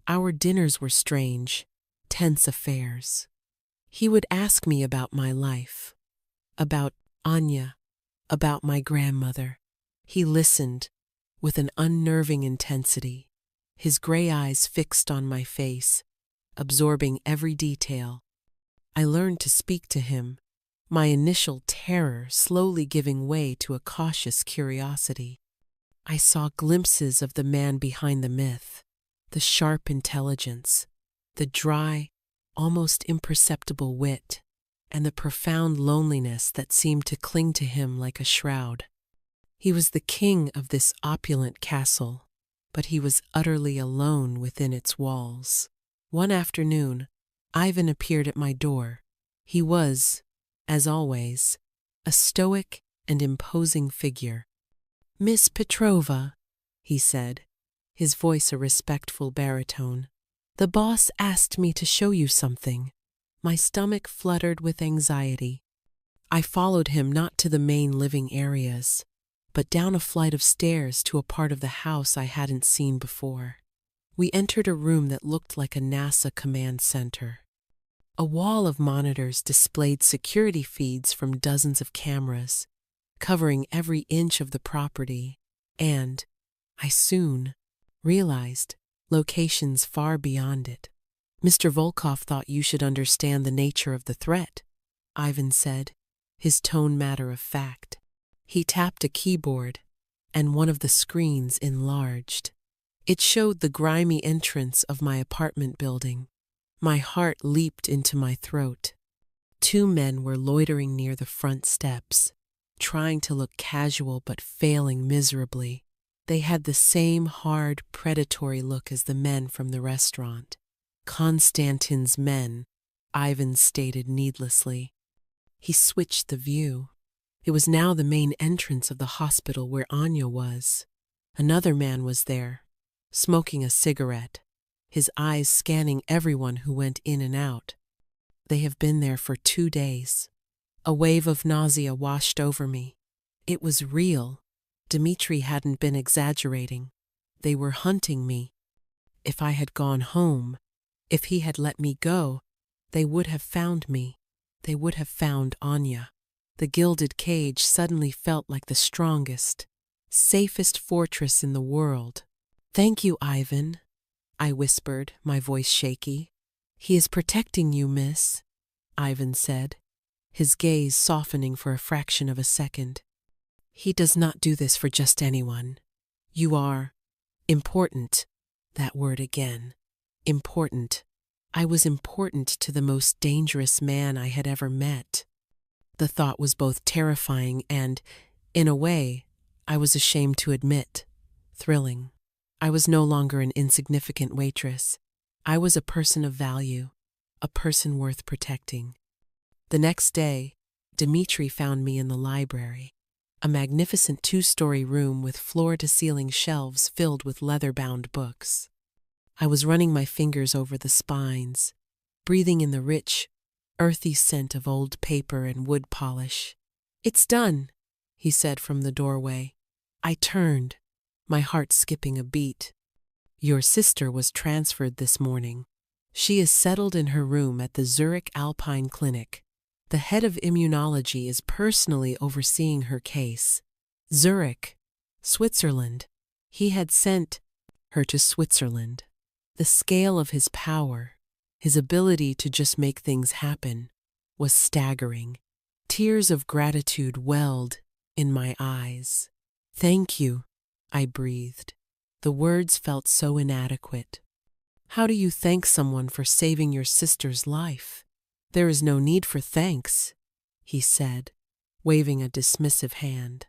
Our dinners were strange, tense affairs. He would ask me about my life, about Anya, about my grandmother. He listened with an unnerving intensity, his gray eyes fixed on my face, absorbing every detail. I learned to speak to him, my initial terror slowly giving way to a cautious curiosity. I saw glimpses of the man behind the myth, the sharp intelligence, the dry, almost imperceptible wit, and the profound loneliness that seemed to cling to him like a shroud. He was the king of this opulent castle, but he was utterly alone within its walls. One afternoon, Ivan appeared at my door. He was, as always, a stoic and imposing figure. "Miss Petrova," he said, his voice a respectful baritone, "the boss asked me to show you something." My stomach fluttered with anxiety. I followed him not to the main living areas, but down a flight of stairs to a part of the house I hadn't seen before. We entered a room that looked like a NASA command center. A wall of monitors displayed security feeds from dozens of cameras, covering every inch of the property, and, I soon realized, locations far beyond it. "Mr. Volkov thought you should understand the nature of the threat," Ivan said, his tone matter of fact. He tapped a keyboard, and one of the screens enlarged. It showed the grimy entrance of my apartment building. My heart leaped into my throat. 2 men were loitering near the front steps, trying to look casual but failing miserably. They had the same hard, predatory look as the men from the restaurant. "Konstantin's men," Ivan stated needlessly. He switched the view. It was now the main entrance of the hospital where Anya was. Another man was there, smoking a cigarette, his eyes scanning everyone who went in and out. "They have been there for 2 days. A wave of nausea washed over me. It was real. Dmitri hadn't been exaggerating. They were hunting me. If I had gone home, if he had let me go, they would have found me. They would have found Anya." The gilded cage suddenly felt like the strongest, safest fortress in the world. "Thank you, Ivan," I whispered, my voice shaky. "He is protecting you, miss," Ivan said, his gaze softening for a fraction of a second. "He does not do this for just anyone. You are important." That word again. Important. I was important to the most dangerous man I had ever met. The thought was both terrifying and, in a way, I was ashamed to admit, thrilling. I was no longer an insignificant waitress. I was a person of value, a person worth protecting. The next day, Dmitri found me in the library, a magnificent 2-story room with floor-to-ceiling shelves filled with leather-bound books. I was running my fingers over the spines, breathing in the rich, earthy scent of old paper and wood polish. "It's done," he said from the doorway. I turned, my heart skipping a beat. "Your sister was transferred this morning. She is settled in her room at the Zurich Alpine Clinic. The head of immunology is personally overseeing her case. Zurich, Switzerland." He had sent her to Switzerland. The scale of his power, his ability to just make things happen, was staggering. Tears of gratitude welled in my eyes. "Thank you," I breathed. The words felt so inadequate. "How do you thank someone for saving your sister's life?" "There is no need for thanks," he said, waving a dismissive hand.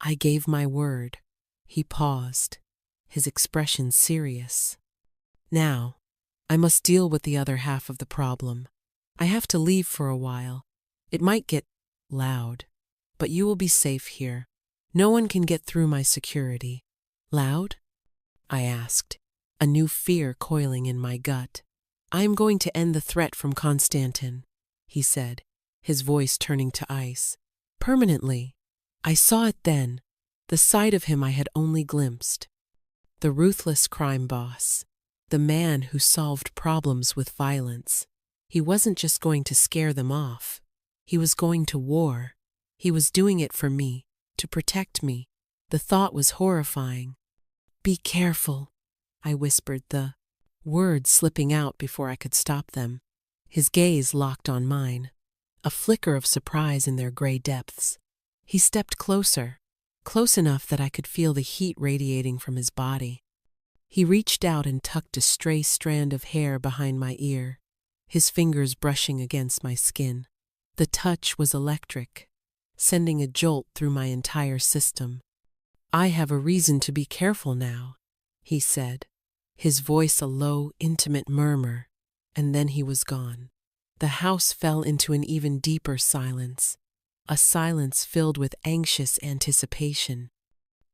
"I gave my word." He paused, his expression serious. "Now, I must deal with the other half of the problem. I have to leave for a while. It might get loud, but you will be safe here. No one can get through my security." "Loud?" I asked, a new fear coiling in my gut. "I am going to end the threat from Konstantin," he said, his voice turning to ice. "Permanently." I saw it then, the side of him I had only glimpsed. The ruthless crime boss, the man who solved problems with violence. He wasn't just going to scare them off. He was going to war. He was doing it for me, to protect me. The thought was horrifying. "Be careful," I whispered, the words slipping out before I could stop them. His gaze locked on mine, a flicker of surprise in their gray depths. He stepped closer, close enough that I could feel the heat radiating from his body. He reached out and tucked a stray strand of hair behind my ear, his fingers brushing against my skin. The touch was electric, sending a jolt through my entire system. "I have a reason to be careful now," he said, his voice a low, intimate murmur, and then he was gone. The house fell into an even deeper silence, a silence filled with anxious anticipation.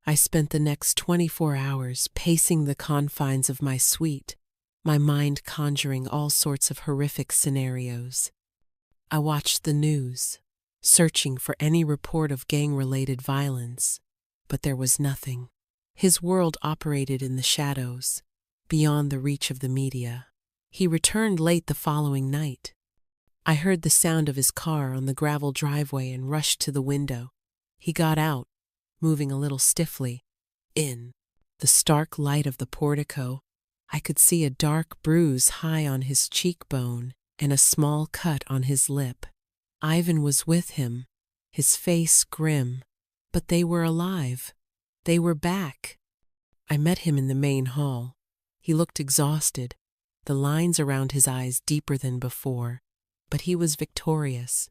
I spent the next 24 hours pacing the confines of my suite, my mind conjuring all sorts of horrific scenarios. I watched the news, searching for any report of gang-related violence, but there was nothing. His world operated in the shadows, beyond the reach of the media. He returned late the following night. I heard the sound of his car on the gravel driveway and rushed to the window. He got out, moving a little stiffly. In the stark light of the portico, I could see a dark bruise high on his cheekbone and a small cut on his lip. Ivan was with him, his face grim, but they were alive. They were back. I met him in the main hall. He looked exhausted, the lines around his eyes deeper than before, but he was victorious.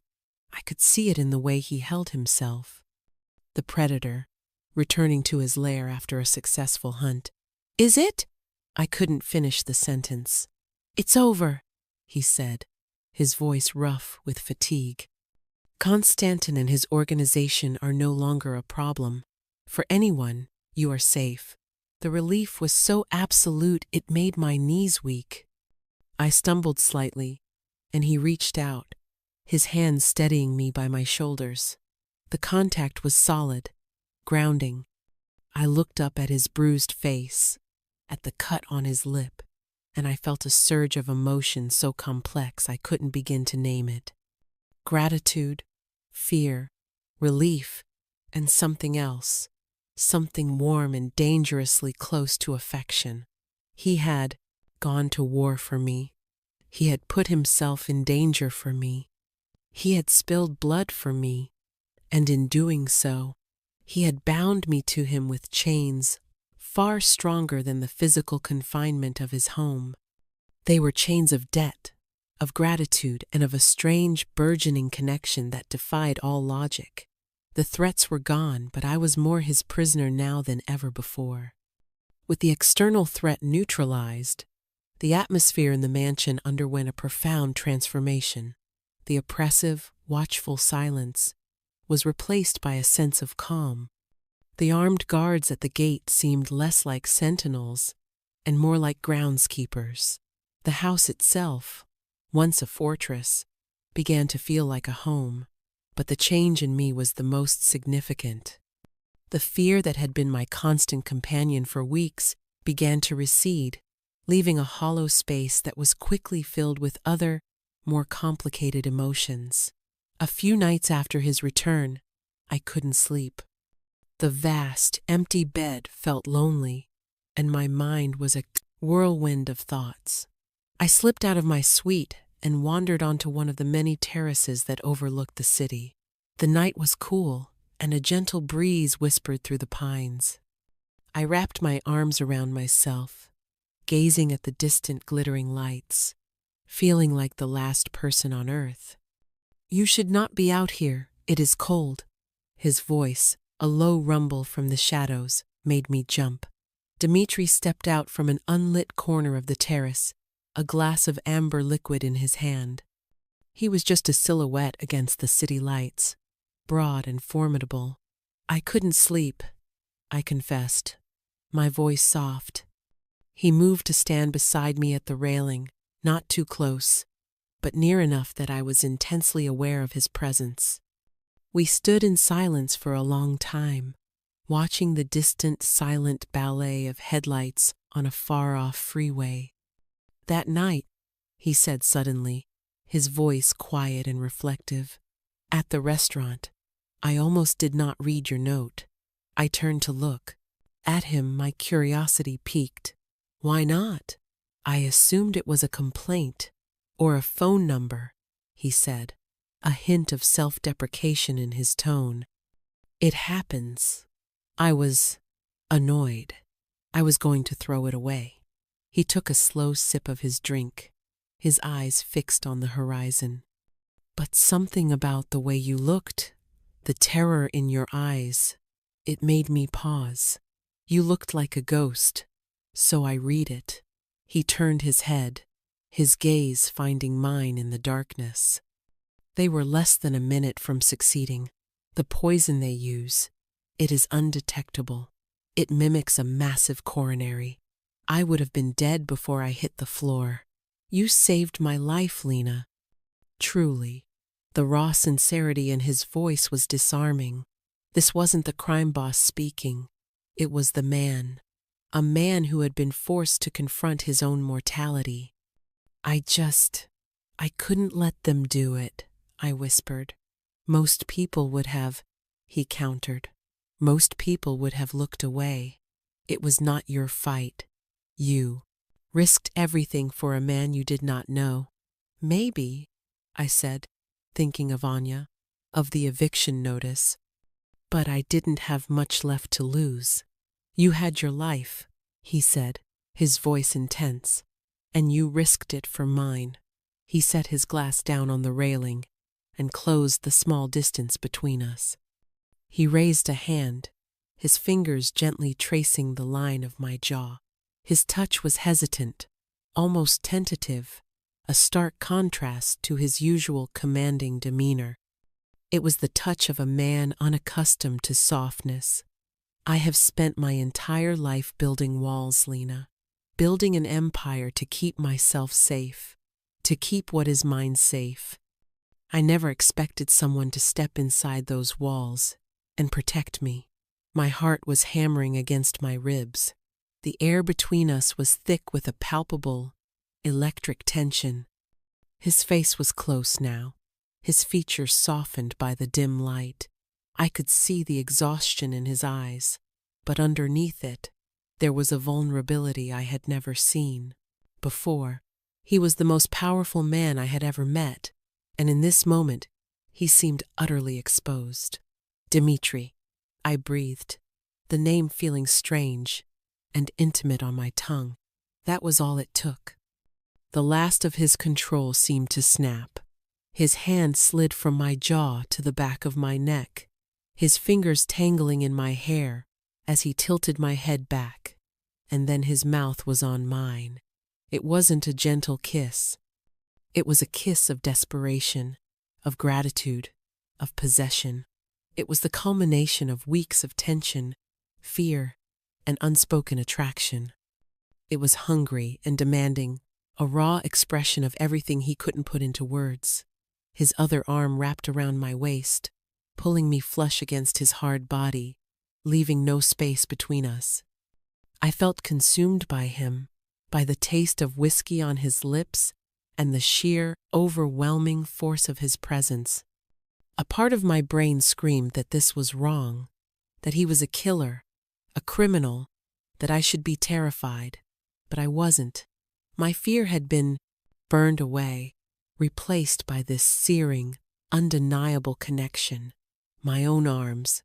I could see it in the way he held himself. The predator, returning to his lair after a successful hunt. "Is it?" I couldn't finish the sentence. "It's over," he said, his voice rough with fatigue. "Konstantin and his organization are no longer a problem. For anyone, you are safe." The relief was so absolute it made my knees weak. I stumbled slightly, and he reached out, his hand steadying me by my shoulders. The contact was solid, grounding. I looked up at his bruised face, at the cut on his lip, and I felt a surge of emotion so complex I couldn't begin to name it. Gratitude, fear, relief, and something else, something warm and dangerously close to affection. He had gone to war for me. He had put himself in danger for me. He had spilled blood for me, and in doing so, he had bound me to him with chains far stronger than the physical confinement of his home. They were chains of debt, of gratitude, and of a strange, burgeoning connection that defied all logic. The threats were gone, but I was more his prisoner now than ever before. With the external threat neutralized, the atmosphere in the mansion underwent a profound transformation. The oppressive, watchful silence was replaced by a sense of calm. The armed guards at the gate seemed less like sentinels and more like groundskeepers. The house itself, once a fortress, began to feel like a home, but the change in me was the most significant. The fear that had been my constant companion for weeks began to recede, leaving a hollow space that was quickly filled with other, more complicated emotions. A few nights after his return, I couldn't sleep. The vast, empty bed felt lonely, and my mind was a whirlwind of thoughts. I slipped out of my suite and wandered onto one of the many terraces that overlooked the city. The night was cool, and a gentle breeze whispered through the pines. I wrapped my arms around myself, gazing at the distant glittering lights, feeling like the last person on earth. "You should not be out here, it is cold." His voice, a low rumble from the shadows, made me jump. Dmitri stepped out from an unlit corner of the terrace, a glass of amber liquid in his hand. He was just a silhouette against the city lights, broad and formidable. "I couldn't sleep," I confessed, my voice soft. He moved to stand beside me at the railing, not too close, but near enough that I was intensely aware of his presence. We stood in silence for a long time, watching the distant, silent ballet of headlights on a far-off freeway. "That night," he said suddenly, his voice quiet and reflective, "at the restaurant, I almost did not read your note." I turned to look. At him, my curiosity piqued. "Why not?" "I assumed it was a complaint, or a phone number," he said, a hint of self-deprecation in his tone. "It happens." I was annoyed. I was going to throw it away. He took a slow sip of his drink, his eyes fixed on the horizon. "But something about the way you looked, the terror in your eyes, it made me pause. You looked like a ghost, so I read it." He turned his head, his gaze finding mine in the darkness. "They were less than a minute from succeeding. The poison they use, it is undetectable. It mimics a massive coronary. I would have been dead before I hit the floor. You saved my life, Lena." Truly, the raw sincerity in his voice was disarming. This wasn't the crime boss speaking. It was the man. A man who had been forced to confront his own mortality. I couldn't let them do it," I whispered. "Most people would have," he countered. "Most people would have looked away. It was not your fight. You risked everything for a man you did not know." "Maybe," I said, thinking of Anya, of the eviction notice. "But I didn't have much left to lose." "You had your life," he said, his voice intense, "and you risked it for mine." He set his glass down on the railing and closed the small distance between us. He raised a hand, his fingers gently tracing the line of my jaw. His touch was hesitant, almost tentative, a stark contrast to his usual commanding demeanor. It was the touch of a man unaccustomed to softness. "I have spent my entire life building walls, Lena, building an empire to keep myself safe, to keep what is mine safe. I never expected someone to step inside those walls and protect me." My heart was hammering against my ribs. The air between us was thick with a palpable, electric tension. His face was close now, his features softened by the dim light. I could see the exhaustion in his eyes, but underneath it, there was a vulnerability I had never seen before. He was the most powerful man I had ever met, and in this moment, he seemed utterly exposed. "Dmitri," I breathed, the name feeling strange and intimate on my tongue. That was all it took. The last of his control seemed to snap. His hand slid from my jaw to the back of my neck, his fingers tangling in my hair as he tilted my head back, and then his mouth was on mine. It wasn't a gentle kiss. It was a kiss of desperation, of gratitude, of possession. It was the culmination of weeks of tension, fear, and unspoken attraction. It was hungry and demanding, a raw expression of everything he couldn't put into words. His other arm wrapped around my waist, pulling me flush against his hard body, leaving no space between us. I felt consumed by him, by the taste of whiskey on his lips and the sheer, overwhelming force of his presence. A part of my brain screamed that this was wrong, that he was a killer, a criminal, that I should be terrified, but I wasn't. My fear had been burned away, replaced by this searing, undeniable connection. My own arms,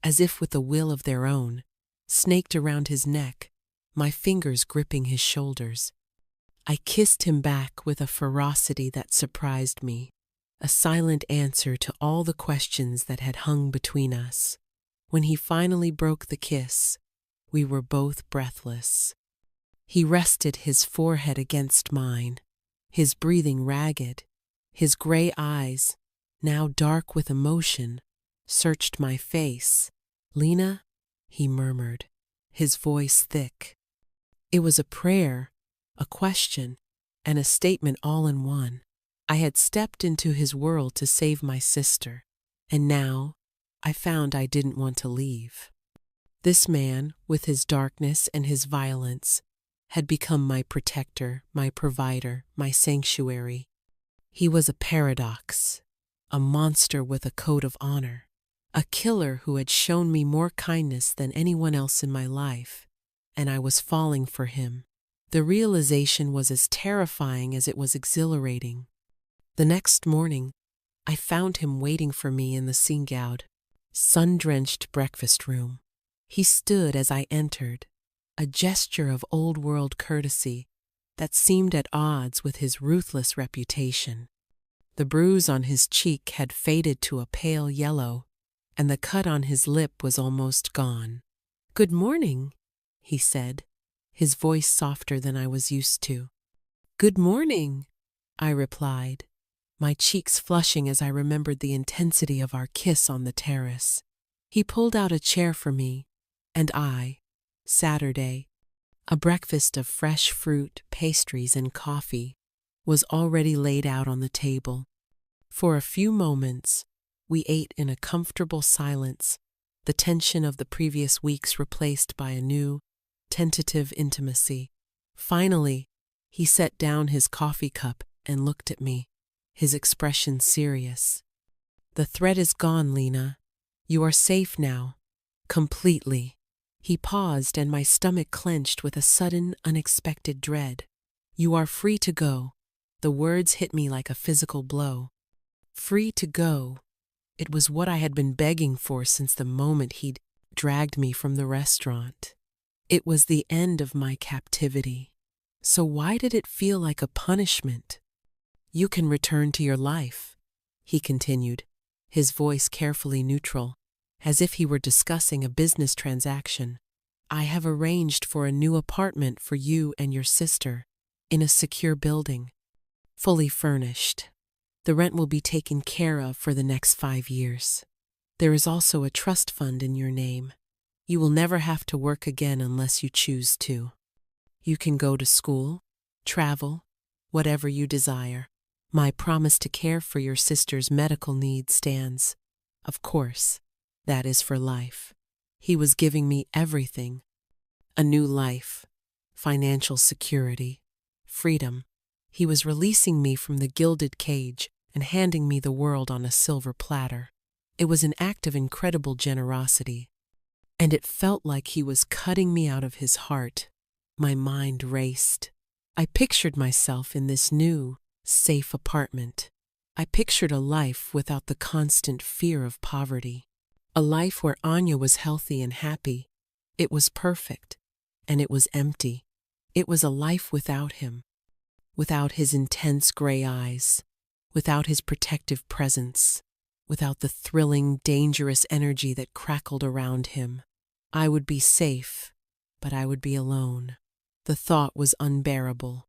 as if with a will of their own, snaked around his neck, my fingers gripping his shoulders. I kissed him back with a ferocity that surprised me, a silent answer to all the questions that had hung between us. When he finally broke the kiss, we were both breathless. He rested his forehead against mine, his breathing ragged. His gray eyes, now dark with emotion, searched my face. "Lena," he murmured, his voice thick. It was a prayer, a question, and a statement all in one. I had stepped into his world to save my sister, and now I found I didn't want to leave. This man, with his darkness and his violence, had become my protector, my provider, my sanctuary. He was a paradox, a monster with a code of honor, a killer who had shown me more kindness than anyone else in my life, and I was falling for him. The realization was as terrifying as it was exhilarating. The next morning, I found him waiting for me in the Singaud, sun-drenched breakfast room. He stood as I entered, a gesture of old-world courtesy that seemed at odds with his ruthless reputation. The bruise on his cheek had faded to a pale yellow, and the cut on his lip was almost gone. "Good morning," he said, his voice softer than I was used to. "Good morning," I replied, my cheeks flushing as I remembered the intensity of our kiss on the terrace. He pulled out a chair for me, and Saturday, a breakfast of fresh fruit, pastries, and coffee, was already laid out on the table. For a few moments, we ate in a comfortable silence, the tension of the previous weeks replaced by a new, tentative intimacy. Finally, he set down his coffee cup and looked at me, his expression serious. "The threat is gone, Lena. You are safe now. Completely." He paused, and my stomach clenched with a sudden, unexpected dread. "You are free to go." The words hit me like a physical blow. Free to go. It was what I had been begging for since the moment he'd dragged me from the restaurant. It was the end of my captivity. So why did it feel like a punishment? "You can return to your life," he continued, his voice carefully neutral, as if he were discussing a business transaction. "I have arranged for a new apartment for you and your sister, in a secure building, fully furnished. The rent will be taken care of for the next 5 years. There is also a trust fund in your name. You will never have to work again unless you choose to. You can go to school, travel, whatever you desire. My promise to care for your sister's medical needs stands. Of course, that is for life." He was giving me everything. A new life, financial security, freedom. He was releasing me from the gilded cage and handing me the world on a silver platter. It was an act of incredible generosity, and it felt like he was cutting me out of his heart. My mind raced. I pictured myself in this new, safe apartment. I pictured a life without the constant fear of poverty. A life where Anya was healthy and happy. It was perfect, and it was empty. It was a life without him, without his intense gray eyes, without his protective presence, without the thrilling, dangerous energy that crackled around him. I would be safe, but I would be alone. The thought was unbearable.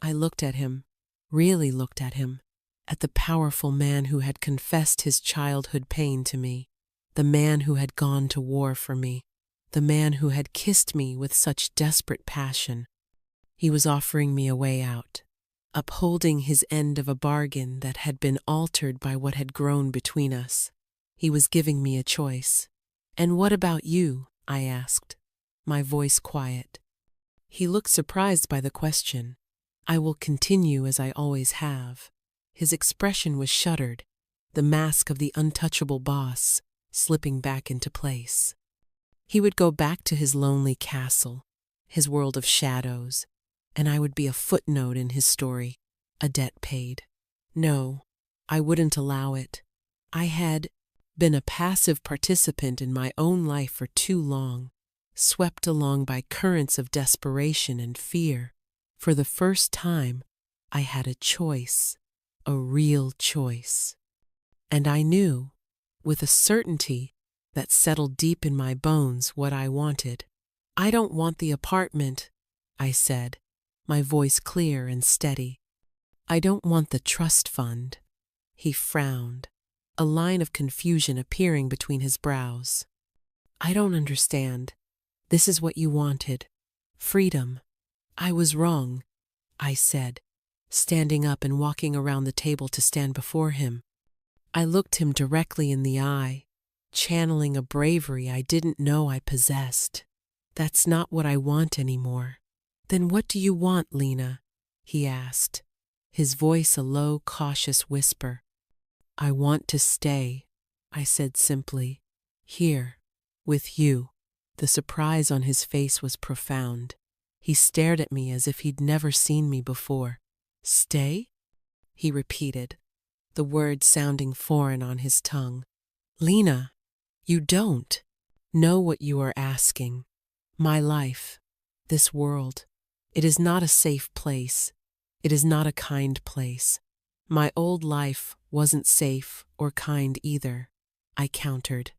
I looked at him, really looked at him, at the powerful man who had confessed his childhood pain to me, the man who had gone to war for me, the man who had kissed me with such desperate passion. He was offering me a way out, upholding his end of a bargain that had been altered by what had grown between us. He was giving me a choice. "And what about you?" I asked, my voice quiet. He looked surprised by the question. "I will continue as I always have." His expression was shuttered, the mask of the untouchable boss slipping back into place. He would go back to his lonely castle, his world of shadows, and I would be a footnote in his story, a debt paid. No, I wouldn't allow it. I had been a passive participant in my own life for too long, swept along by currents of desperation and fear. For the first time, I had a choice, a real choice. And I knew, with a certainty that settled deep in my bones, what I wanted. "I don't want the apartment," I said, my voice clear and steady. "I don't want the trust fund." He frowned, a line of confusion appearing between his brows. "I don't understand. This is what you wanted. Freedom, I was wrong, I said, standing up and walking around the table to stand before him. I looked him directly in the eye, channeling a bravery I didn't know I possessed. That's not what I want anymore. Then what do you want, Lena? He asked, his voice a low, cautious whisper. I want to stay, I said simply. Here, with you. The surprise on his face was profound. He stared at me as if he'd never seen me before. Stay? He repeated, the words sounding foreign on his tongue. Lena, you don't know what you are asking. My life, this world, it is not a safe place. It is not a kind place. My old life wasn't safe or kind either, I countered.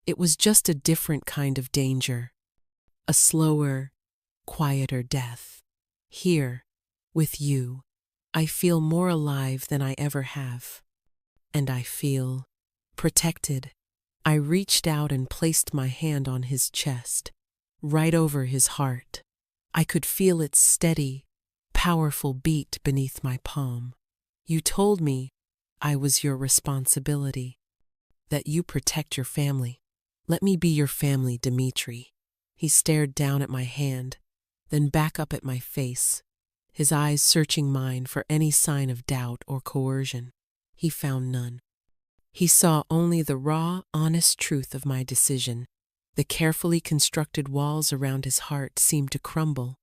It was just a different kind of danger. A slower, quieter death. Here, with you, I feel more alive than I ever have. And I feel protected. I reached out and placed my hand on his chest, right over his heart. I could feel its steady, powerful beat beneath my palm. You told me I was your responsibility, that you protect your family. Let me be your family, Dmitri. He stared down at my hand, then back up at my face, his eyes searching mine for any sign of doubt or coercion. He found none. He saw only the raw, honest truth of my decision. The carefully constructed walls around his heart seemed to crumble,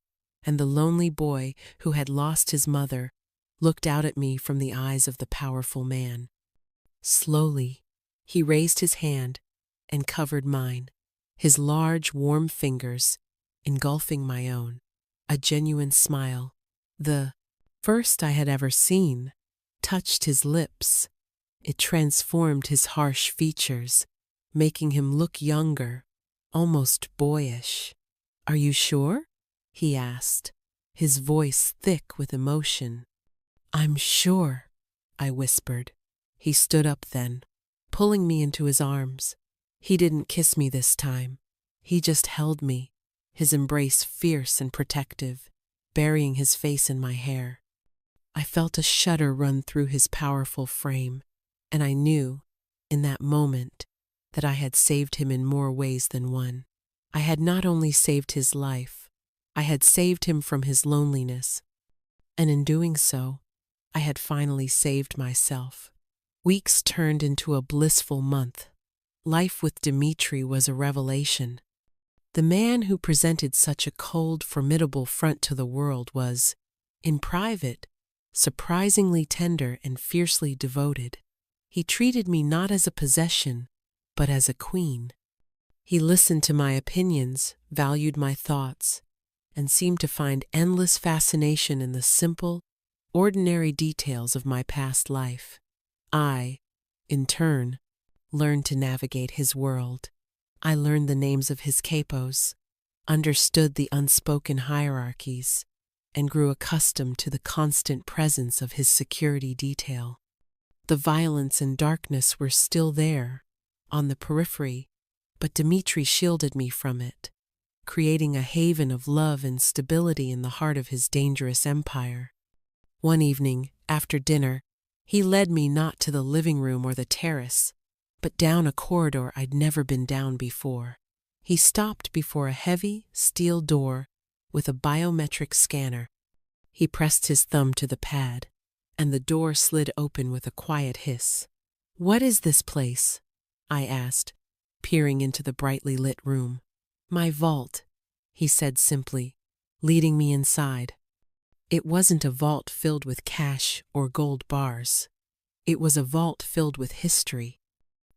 and the lonely boy who had lost his mother looked out at me from the eyes of the powerful man. Slowly, he raised his hand and covered mine, his large, warm fingers engulfing my own. A genuine smile, the first I had ever seen, touched his lips. It transformed his harsh features, making him look younger, almost boyish. Are you sure? He asked, his voice thick with emotion. I'm sure, I whispered. He stood up then, pulling me into his arms. He didn't kiss me this time. He just held me, his embrace fierce and protective, burying his face in my hair. I felt a shudder run through his powerful frame, and I knew, in that moment, that I had saved him in more ways than one. I had not only saved his life, I had saved him from his loneliness, and in doing so, I had finally saved myself. Weeks turned into a blissful month. Life with Dmitri was a revelation. The man who presented such a cold, formidable front to the world was, in private, surprisingly tender and fiercely devoted. He treated me not as a possession, but as a queen. He listened to my opinions, valued my thoughts, and seemed to find endless fascination in the simple, ordinary details of my past life. I, in turn, learned to navigate his world. I learned the names of his capos, understood the unspoken hierarchies, and grew accustomed to the constant presence of his security detail. The violence and darkness were still there, on the periphery, but Dmitri shielded me from it, creating a haven of love and stability in the heart of his dangerous empire. One evening, after dinner, he led me not to the living room or the terrace, but down a corridor I'd never been down before. He stopped before a heavy, steel door with a biometric scanner. He pressed his thumb to the pad, and the door slid open with a quiet hiss. "What is this place?" I asked, peering into the brightly lit room. "My vault," he said simply, leading me inside. It wasn't a vault filled with cash or gold bars. It was a vault filled with history.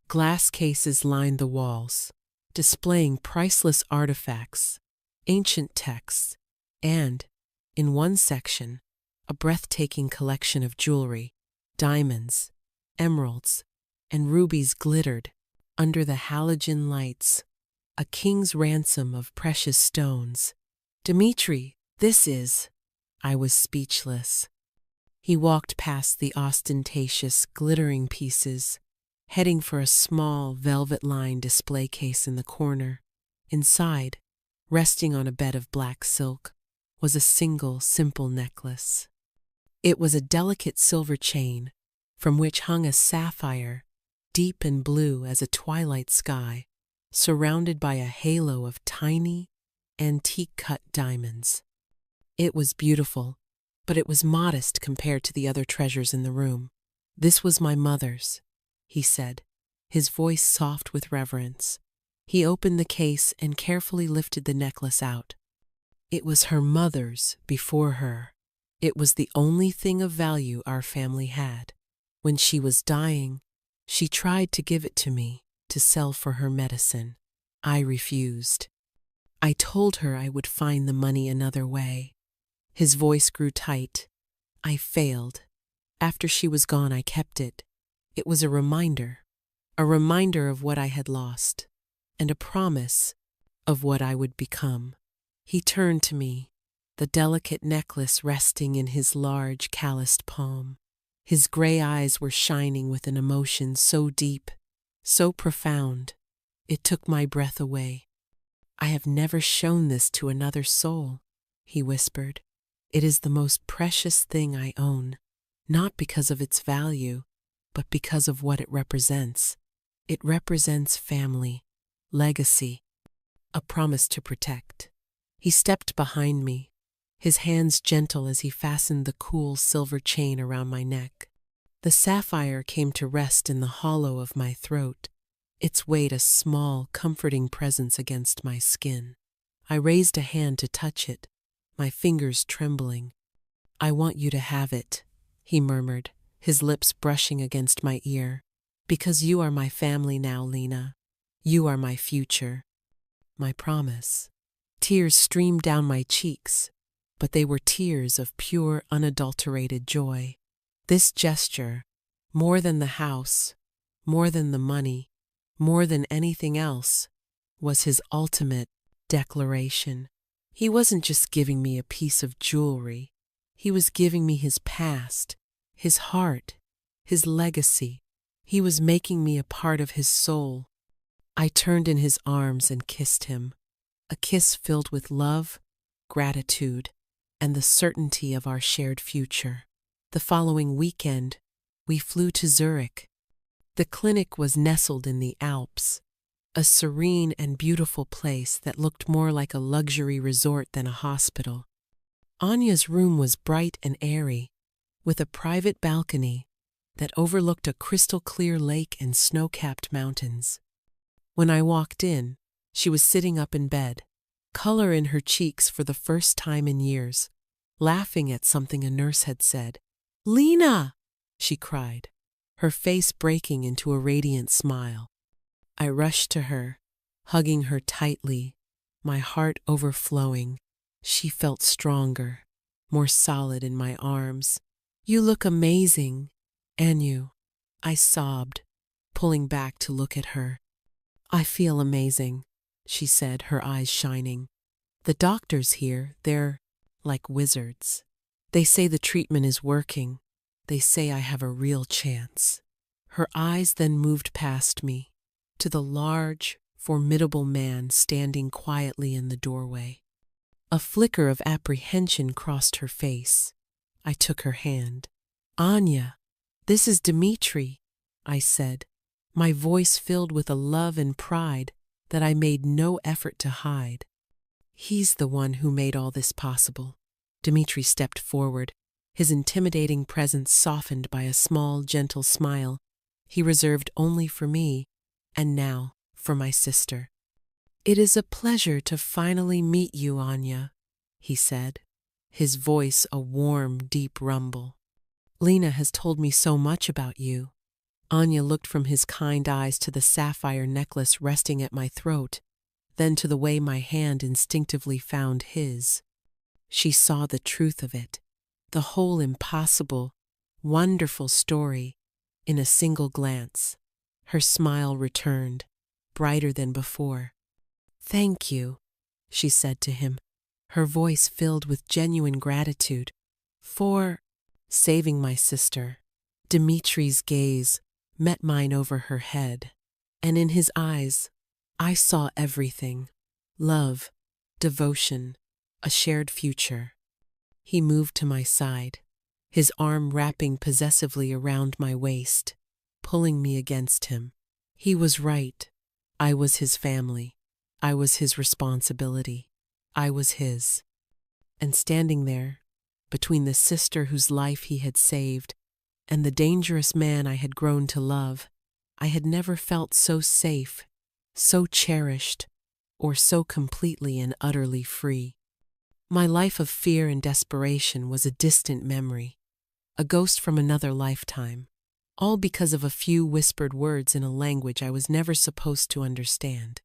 Glass cases lined the walls, displaying priceless artifacts, ancient texts, and, in one section, a breathtaking collection of jewelry. Diamonds, emeralds, and rubies glittered under the halogen lights, a king's ransom of precious stones. "Dmitri, this is..." I was speechless. He walked past the ostentatious, glittering pieces, heading for a small, velvet-lined display case in the corner. Inside, resting on a bed of black silk, was a single, simple necklace. It was a delicate silver chain, from which hung a sapphire, deep and blue as a twilight sky, surrounded by a halo of tiny, antique-cut diamonds. It was beautiful, but it was modest compared to the other treasures in the room. "This was my mother's," he said, his voice soft with reverence. He opened the case and carefully lifted the necklace out. It was her mother's before her. It was the only thing of value our family had. When she was dying, she tried to give it to me to sell for her medicine. I refused. I told her I would find the money another way. His voice grew tight. I failed. After she was gone, I kept it. It was a reminder of what I had lost, and a promise of what I would become. He turned to me, the delicate necklace resting in his large, calloused palm. His gray eyes were shining with an emotion so deep, so profound, it took my breath away. "I have never shown this to another soul," he whispered. "It is the most precious thing I own, not because of its value, but because of what it represents. It represents family, legacy, a promise to protect." He stepped behind me, his hands gentle as he fastened the cool silver chain around my neck. The sapphire came to rest in the hollow of my throat, its weight a small, comforting presence against my skin. I raised a hand to touch it, my fingers trembling. "I want you to have it," he murmured, his lips brushing against my ear. "Because you are my family now, Lena. You are my future. My promise." Tears streamed down my cheeks, but they were tears of pure, unadulterated joy. This gesture, more than the house, more than the money, more than anything else, was his ultimate declaration. He wasn't just giving me a piece of jewelry. He was giving me his past, his heart, his legacy. He was making me a part of his soul. I turned in his arms and kissed him, a kiss filled with love, gratitude, and the certainty of our shared future. The following weekend, we flew to Zurich. The clinic was nestled in the Alps, a serene and beautiful place that looked more like a luxury resort than a hospital. Anya's room was bright and airy, with a private balcony that overlooked a crystal-clear lake and snow-capped mountains. When I walked in, she was sitting up in bed, color in her cheeks for the first time in years, laughing at something a nurse had said. "Lena!" she cried, her face breaking into a radiant smile. I rushed to her, hugging her tightly, my heart overflowing. She felt stronger, more solid in my arms. "You look amazing, Anu," I sobbed, pulling back to look at her. "I feel amazing," she said, her eyes shining. "The doctors here, they're like wizards. They say the treatment is working. They say I have a real chance." Her eyes then moved past me, to the large, formidable man standing quietly in the doorway. A flicker of apprehension crossed her face. I took her hand. "Anya, this is Dmitri," I said, my voice filled with a love and pride that I made no effort to hide. "He's the one who made all this possible." Dmitri stepped forward, his intimidating presence softened by a small, gentle smile he reserved only for me, and now for my sister. "It is a pleasure to finally meet you, Anya," he said, his voice a warm, deep rumble. "Lena has told me so much about you." Anya looked from his kind eyes to the sapphire necklace resting at my throat, then to the way my hand instinctively found his. She saw the truth of it, the whole impossible, wonderful story, in a single glance. Her smile returned, brighter than before. "Thank you," she said to him, her voice filled with genuine gratitude, "for saving my sister." Dimitri's gaze met mine over her head, and in his eyes I saw everything: love, devotion, a shared future. He moved to my side, his arm wrapping possessively around my waist, pulling me against him. He was right. I was his family. I was his responsibility. I was his. And standing there, between the sister whose life he had saved and the dangerous man I had grown to love, I had never felt so safe, so cherished, or so completely and utterly free. My life of fear and desperation was a distant memory, a ghost from another lifetime, all because of a few whispered words in a language I was never supposed to understand.